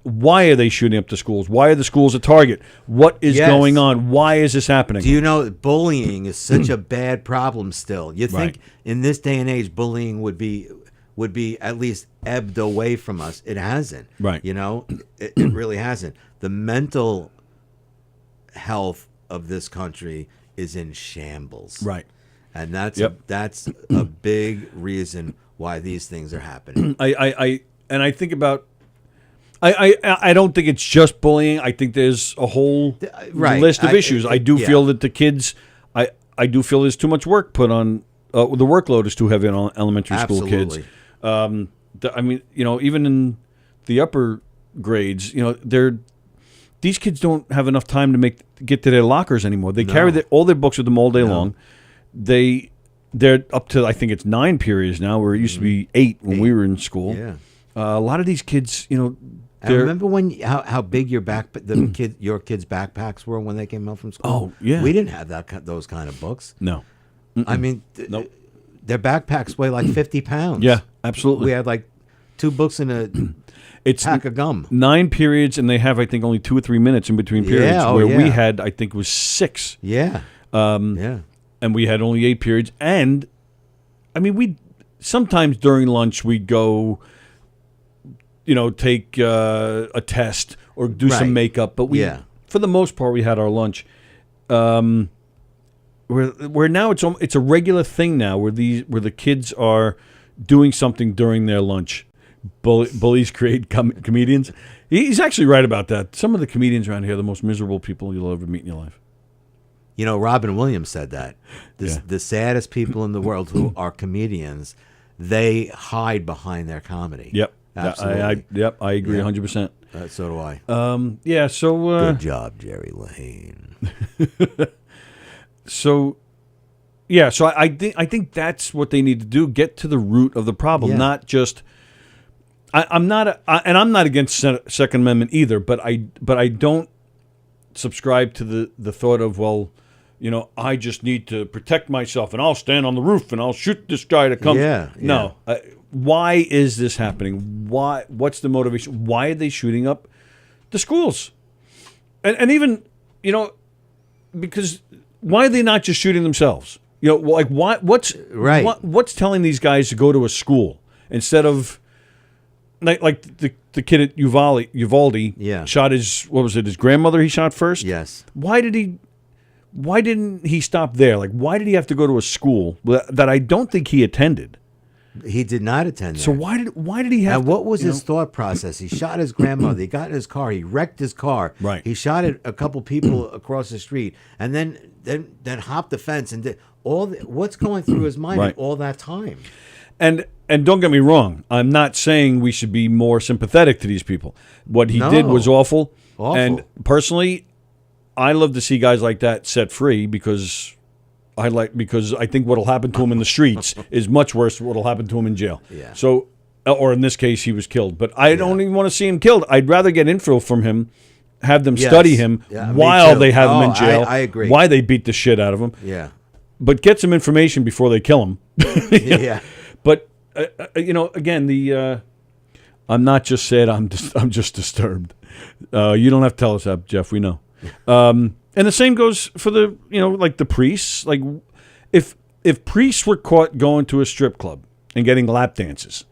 Why are they shooting up the schools? Why are the schools a target? What is going on? Why is this happening? Do you know that bullying is such a bad problem still? You think in this day and age bullying would be at least ebbed away from us. It hasn't. Right. It really hasn't. The mental health of this country is in shambles. Right. And that's a big reason why these things are happening. I think about I don't think it's just bullying. I think there's a whole list of issues. I do feel that the kids I do feel there's too much work put on the workload is too heavy on elementary school kids. I mean, even in the upper grades, these kids don't have enough time to get to their lockers anymore. They carry all their books with them all day long. They're up to, I think it's 9 periods now, where it used to be 8 when we were in school. Yeah. A lot of these kids, I remember how big your your kids' backpacks were when they came home from school. Oh yeah, we didn't have those kind of books. No, I mean, their backpacks weigh like 50 pounds. Yeah, absolutely. We had like 2 books and a pack of gum. 9 periods, and they have, I think, only 2 or 3 minutes in between periods. We had, I think, it was 6. Yeah. And we had only 8 periods. And I mean, we sometimes during lunch we'd go, take a test or do some makeup. But for the most part, we had our lunch. Where now it's a regular thing now where the kids are doing something during their lunch. Bullies create comedians. He's actually right about that. Some of the comedians around here are the most miserable people you'll ever meet in your life. Robin Williams said that. The saddest people in the world who are comedians, they hide behind their comedy. Yep. Absolutely. I agree 100%. So do I. So good job, Jerry Lane. So I think that's what they need to do. Get to the root of the problem, not just. I'm not against Second Amendment either, but I don't subscribe to the thought of, well, I just need to protect myself, and I'll stand on the roof, and I'll shoot this guy that comes. Yeah. No. Why is this happening? Why? What's the motivation? Why are they shooting up the schools? And even, because why are they not just shooting themselves? What's right? What's telling these guys to go to a school instead of like the kid at Uvalde shot his grandmother he shot first? Yes. Why didn't he stop there? Like, why did he have to go to a school that I don't think he attended? He did not attend there. So why did he have and what was his thought process? He shot his grandmother. He got in his car. He wrecked his car. Right. He shot at a couple people across the street, and then hopped the fence and did what's going through his mind Right. all that time? And don't get me wrong. I'm not saying we should be more sympathetic to these people. What he did was awful. Awful. And personally, I love to see guys like that set free because I think what'll happen to him in the streets is much worse than what'll happen to him in jail. Yeah. So, or in this case, he was killed. But I don't even want to see him killed. I'd rather get info from him, have them study him while they have him in jail. I agree. Why they beat the shit out of him. Yeah. But get some information before they kill him. Yeah. But again, I'm not just sad. I'm just disturbed. You don't have to tell us that, Jeff. We know. And the same goes for the like the priests. Like if priests were caught going to a strip club and getting lap dances,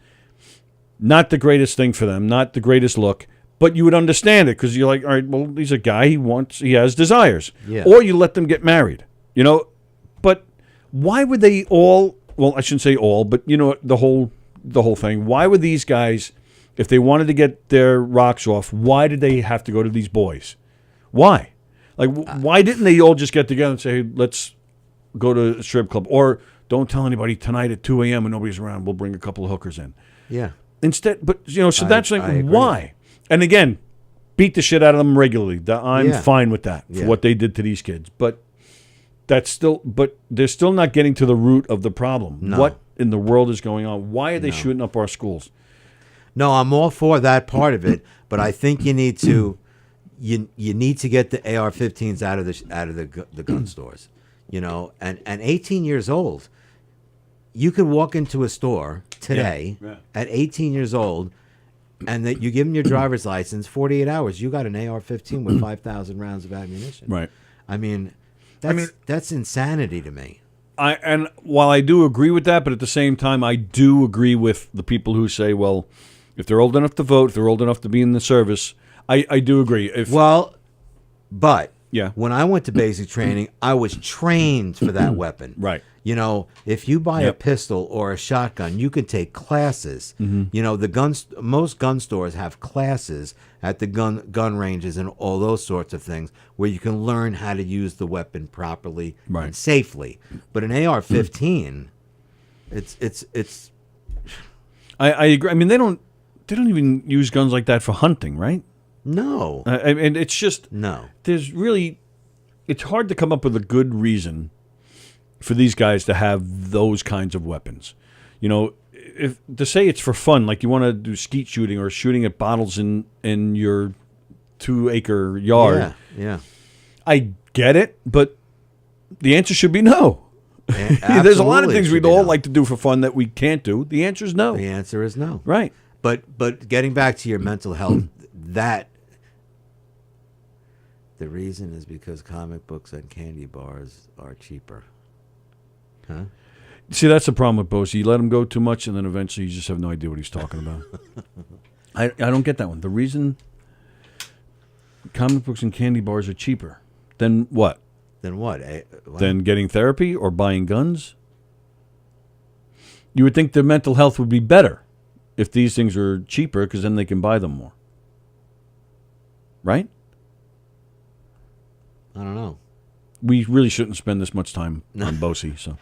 not the greatest thing for them, not the greatest look. But you would understand it because you're like, all right, well, he's a guy. He has desires. Yeah. Or you let them get married. But why would they all? Well, I shouldn't say all, but the whole thing. Why would these guys, if they wanted to get their rocks off, why did they have to go to these boys? Why? Like, why didn't they all just get together and say, hey, let's go to a strip club, or don't tell anybody tonight at 2 a.m. when nobody's around. We'll bring a couple of hookers in. Yeah. Instead, but so that's like I agree. why. And again, beat the shit out of them regularly. I'm Yeah. fine with that for what they did to these kids. But they're still not getting to the root of the problem. No. What in the world is going on? Why are they shooting up our schools? No, I'm all for that part of it, but I think you need to get the AR-15s out of the gun stores. And 18 years old, you could walk into a store today at 18 years old, and that you give them your driver's license, 48 hours, you got an AR-15 with 5,000 rounds of ammunition. Right. I mean, that's insanity to me. And while I do agree with that, but at the same time, I do agree with the people who say, well, if they're old enough to vote, if they're old enough to be in the service, I do agree. But yeah, when I went to basic training, I was trained for that weapon. Right. If you buy a pistol or a shotgun, you can take classes. Mm-hmm. Most gun stores have classes at the gun ranges and all those sorts of things where you can learn how to use the weapon properly and safely. But an AR-15, it's. I agree. I mean, they don't even use guns like that for hunting, right? No. And it's just no. It's hard to come up with a good reason for these guys to have those kinds of weapons. If to say it's for fun, like you want to do skeet shooting or shooting at bottles in your 2-acre yard. Yeah. I get it, but the answer should be no. There's a lot of things we'd all like to do for fun that we can't do. The answer is no. The answer is no. Right. But getting back to your mental health, the reason is because comic books and candy bars are cheaper. Huh? See, that's the problem with Bosie. You let him go too much, and then eventually you just have no idea what he's talking about. I don't get that one. The reason comic books and candy bars are cheaper than what? Than what? Than getting therapy or buying guns? You would think their mental health would be better if these things were cheaper, because then they can buy them more. Right? I don't know. We really shouldn't spend this much time on Bosie. So,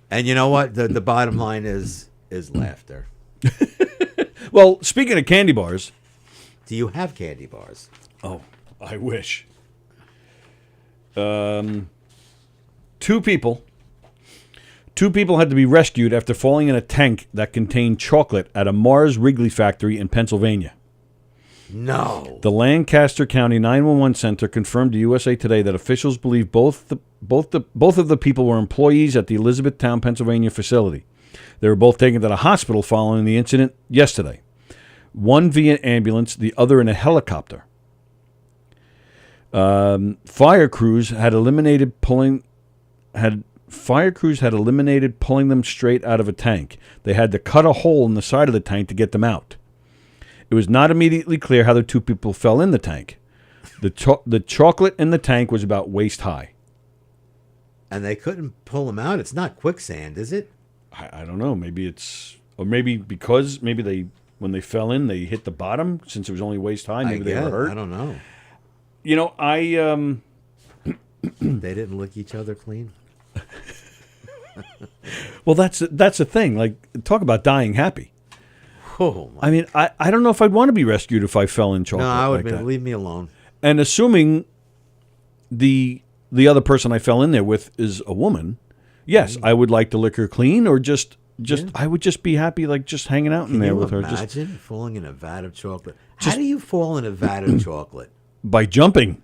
and you know what? The bottom line is laughter. Well, speaking of candy bars, do you have candy bars? Oh, I wish. 2 people had to be rescued after falling in a tank that contained chocolate at a Mars Wrigley factory in Pennsylvania. No. The Lancaster County 911 Center confirmed to USA Today that officials believe both of the people were employees at the Elizabethtown, Pennsylvania facility. They were both taken to the hospital following the incident yesterday. One via ambulance, the other in a helicopter. Fire crews had eliminated pulling them straight out of a tank. They had to cut a hole in the side of the tank to get them out. It was not immediately clear how the two people fell in the tank. The chocolate in the tank was about waist high. And they couldn't pull them out. It's not quicksand, is it? I don't know. Maybe they when they fell in, they hit the bottom since it was only waist high. Maybe they were hurt. I don't know. You know, They didn't lick each other clean. Well, that's the thing. Like, talk about dying happy. Oh, I mean, I don't know if I'd want to be rescued if I fell in chocolate. No, I would like that. leave me alone. And assuming the other person I fell in there with is a woman, yes, I would like to lick her clean, or just I would just be happy, like just hanging out in there with her. Imagine falling in a vat of chocolate. How do you fall in a vat of chocolate? By jumping.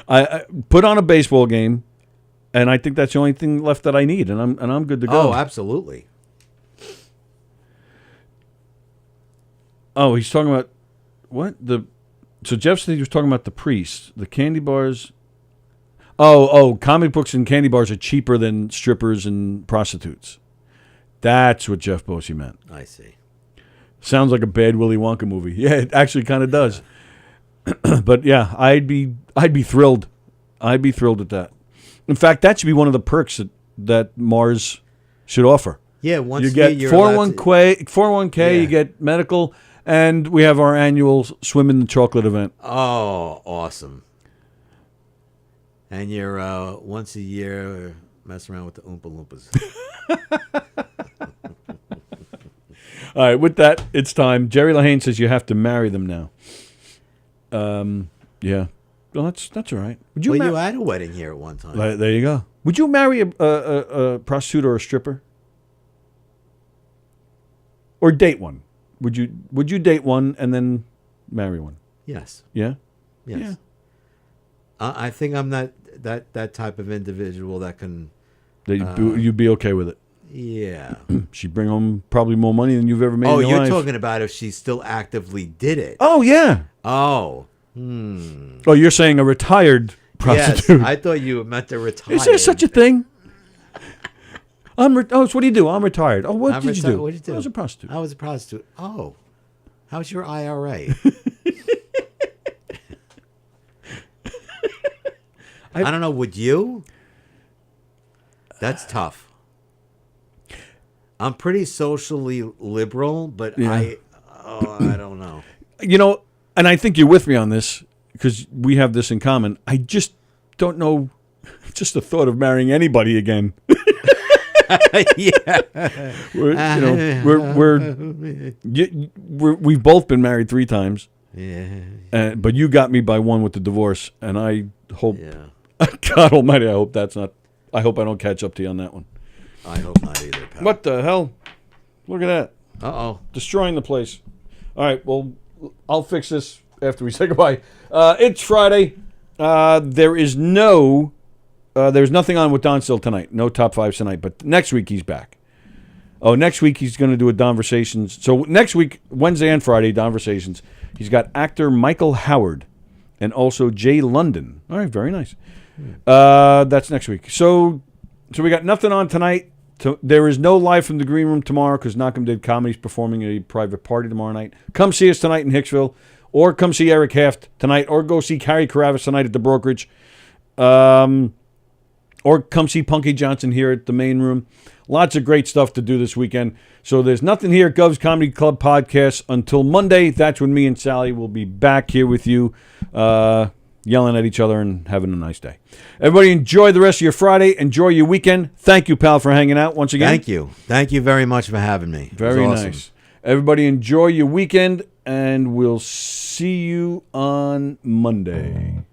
I put on a baseball game, and I think that's the only thing left that I need, and I'm good to go. Oh, absolutely. Oh, he's talking about what? So Jeff said he was talking about the priests, the candy bars. Oh, comic books and candy bars are cheaper than strippers and prostitutes. That's what Jeff Bosey meant. I see. Sounds like a bad Willy Wonka movie. Yeah, it actually kind of does. But yeah, I'd be thrilled. I'd be thrilled at that. In fact, that should be one of the perks that Mars should offer. Yeah, once you get 401k, Yeah. you get medical, and we have our annual swim in the chocolate event. Oh, awesome. And you're once a year messing around with the Oompa Loompas. All right, with that, it's time. Jerry Lahane says you have to marry them now. Yeah. Well, that's all right. Would you you had a wedding here at one time. There you go. Would you marry a prostitute or a stripper? Or date one? Would you date one and then marry one? Yes. Yeah? Yes. Yeah. I think I'm not that type of individual that can... You'd be okay with it? Yeah. She'd bring home probably more money than you've ever made in your you're life. talking about if she still actively did it. Oh, yeah. Oh. Oh, you're saying a retired prostitute. Yes, I thought you meant to retire. Is there such a thing? So what do you do? I'm retired. Oh, what did you do? What did you do? I was a prostitute. I was a prostitute. Oh. How's your IRA? I don't know. Would you? That's tough. I'm pretty socially liberal, but Yeah. I don't know. You know, and I think you're with me on this because we have this in common. I just don't know. Just the thought of marrying anybody again. Yeah. We've both been married 3 times. Yeah. But you got me by one with the divorce, and I hope, Yeah. God Almighty, I hope I hope I don't catch up to you on that one. I hope not either, pal. What the hell? Look at that. Uh-oh. Destroying the place. All right, well, I'll fix this after we say goodbye. It's Friday. There's nothing on with Don Still tonight. No top 5s tonight, but next week he's back. Oh, next week he's going to do a Donversations. So next week, Wednesday and Friday, Donversations. He's got actor Michael Howard and also Jay London. All right, very nice. That's next week. So we got nothing on tonight. There is no live from the green room tomorrow because Knockem Did Comedy's performing at a private party tomorrow night. Come see us tonight in Hicksville, or come see Eric Haft tonight, or go see Carrie Karavis tonight at the brokerage, or come see Punky Johnson here at the main room. Lots of great stuff to do this weekend. So there's nothing here at Gov's Comedy Club Podcast until Monday. That's when me and Sallie will be back here with you, yelling at each other and having a nice day. Everybody enjoy the rest of your Friday. Enjoy your weekend. Thank you, pal, for hanging out once again. Thank you. Thank you very much for having me. Very awesome. nice. Everybody enjoy your weekend, and we'll see you on Monday.